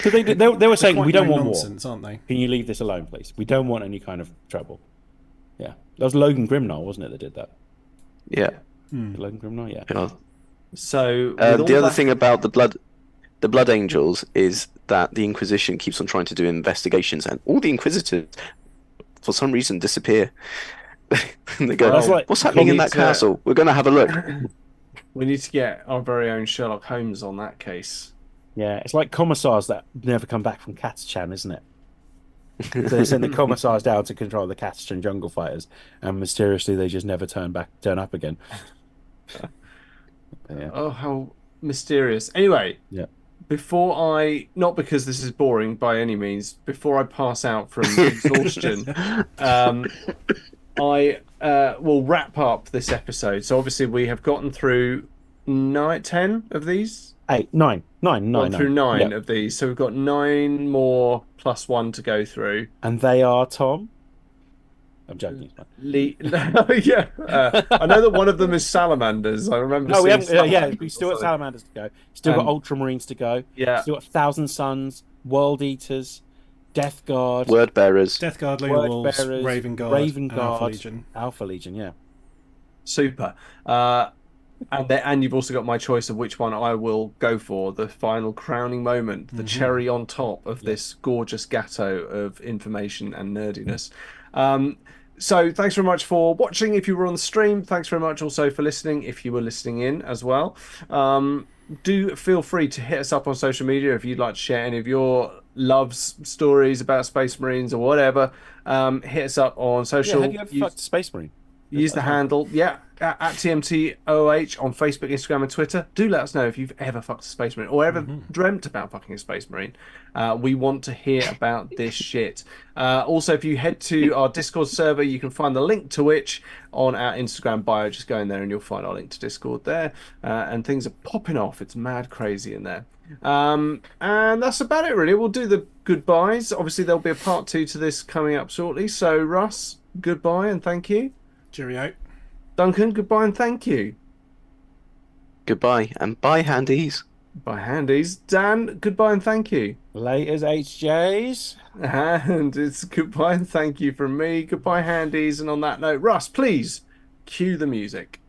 So they were saying, we don't want nonsense, war, aren't they? Can you leave this alone, please? We don't want any kind of trouble. Yeah, that was Logan Grimnar, wasn't it, that did that? Yeah, Logan Grimnar. Yeah. So the other thing about the Blood Angels is that the Inquisition keeps on trying to do investigations, and all the Inquisitors, for some reason, disappear. And they go, "What's happening in that castle? We're going to have a look." We need to get our very own Sherlock Holmes on that case. Yeah, it's like commissars that never come back from Catachan, isn't it? So they send the commissars down to control the Catachan jungle fighters, and mysteriously they just never turn up again. Yeah. Oh, how mysterious. Anyway, not because this is boring by any means, before I pass out from exhaustion, I will wrap up this episode. So obviously we have gotten through 10 of these. 9 through 9 of these. So we've got 9 more plus 1 to go through. And they are, Tom? I'm joking. Yeah. I know that one of them is salamanders. I remember. No, we haven't. We still got salamanders to go. Still got Ultramarines to go. Yeah. Still got Thousand Suns, World Eaters, Death Guard, Word Bearers, Death Guard, Lunar Wolves, Raven Guard, Alpha Legion. Yeah. Super. And you've also got my choice of which one I will go for, the final crowning moment, the cherry on top of this gorgeous gatto of information and nerdiness. So thanks very much for watching if you were on the stream. Thanks very much also for listening if you were listening in as well. Do feel free to hit us up on social media if you'd like to share any of your loves stories about Space Marines or whatever. Hit us up on social. Have you ever fucked a Space Marine? Use the handle, at TMTOH on Facebook, Instagram, and Twitter. Do let us know if you've ever fucked a Space Marine or ever dreamt about fucking a Space Marine. We want to hear about this shit. Also, if you head to our Discord server, you can find the link to which on our Instagram bio. Just go in there and you'll find our link to Discord there. And things are popping off. It's mad crazy in there. And that's about it, really. We'll do the goodbyes. Obviously, there'll be a part 2 to this coming up shortly. So, Russ, goodbye and thank you. Cheerio. Duncan, goodbye and thank you. Goodbye and bye, handies. Bye, handies. Dan, goodbye and thank you. Laters, HJs. And it's goodbye and thank you from me. Goodbye, handies. And on that note, Russ, please cue the music.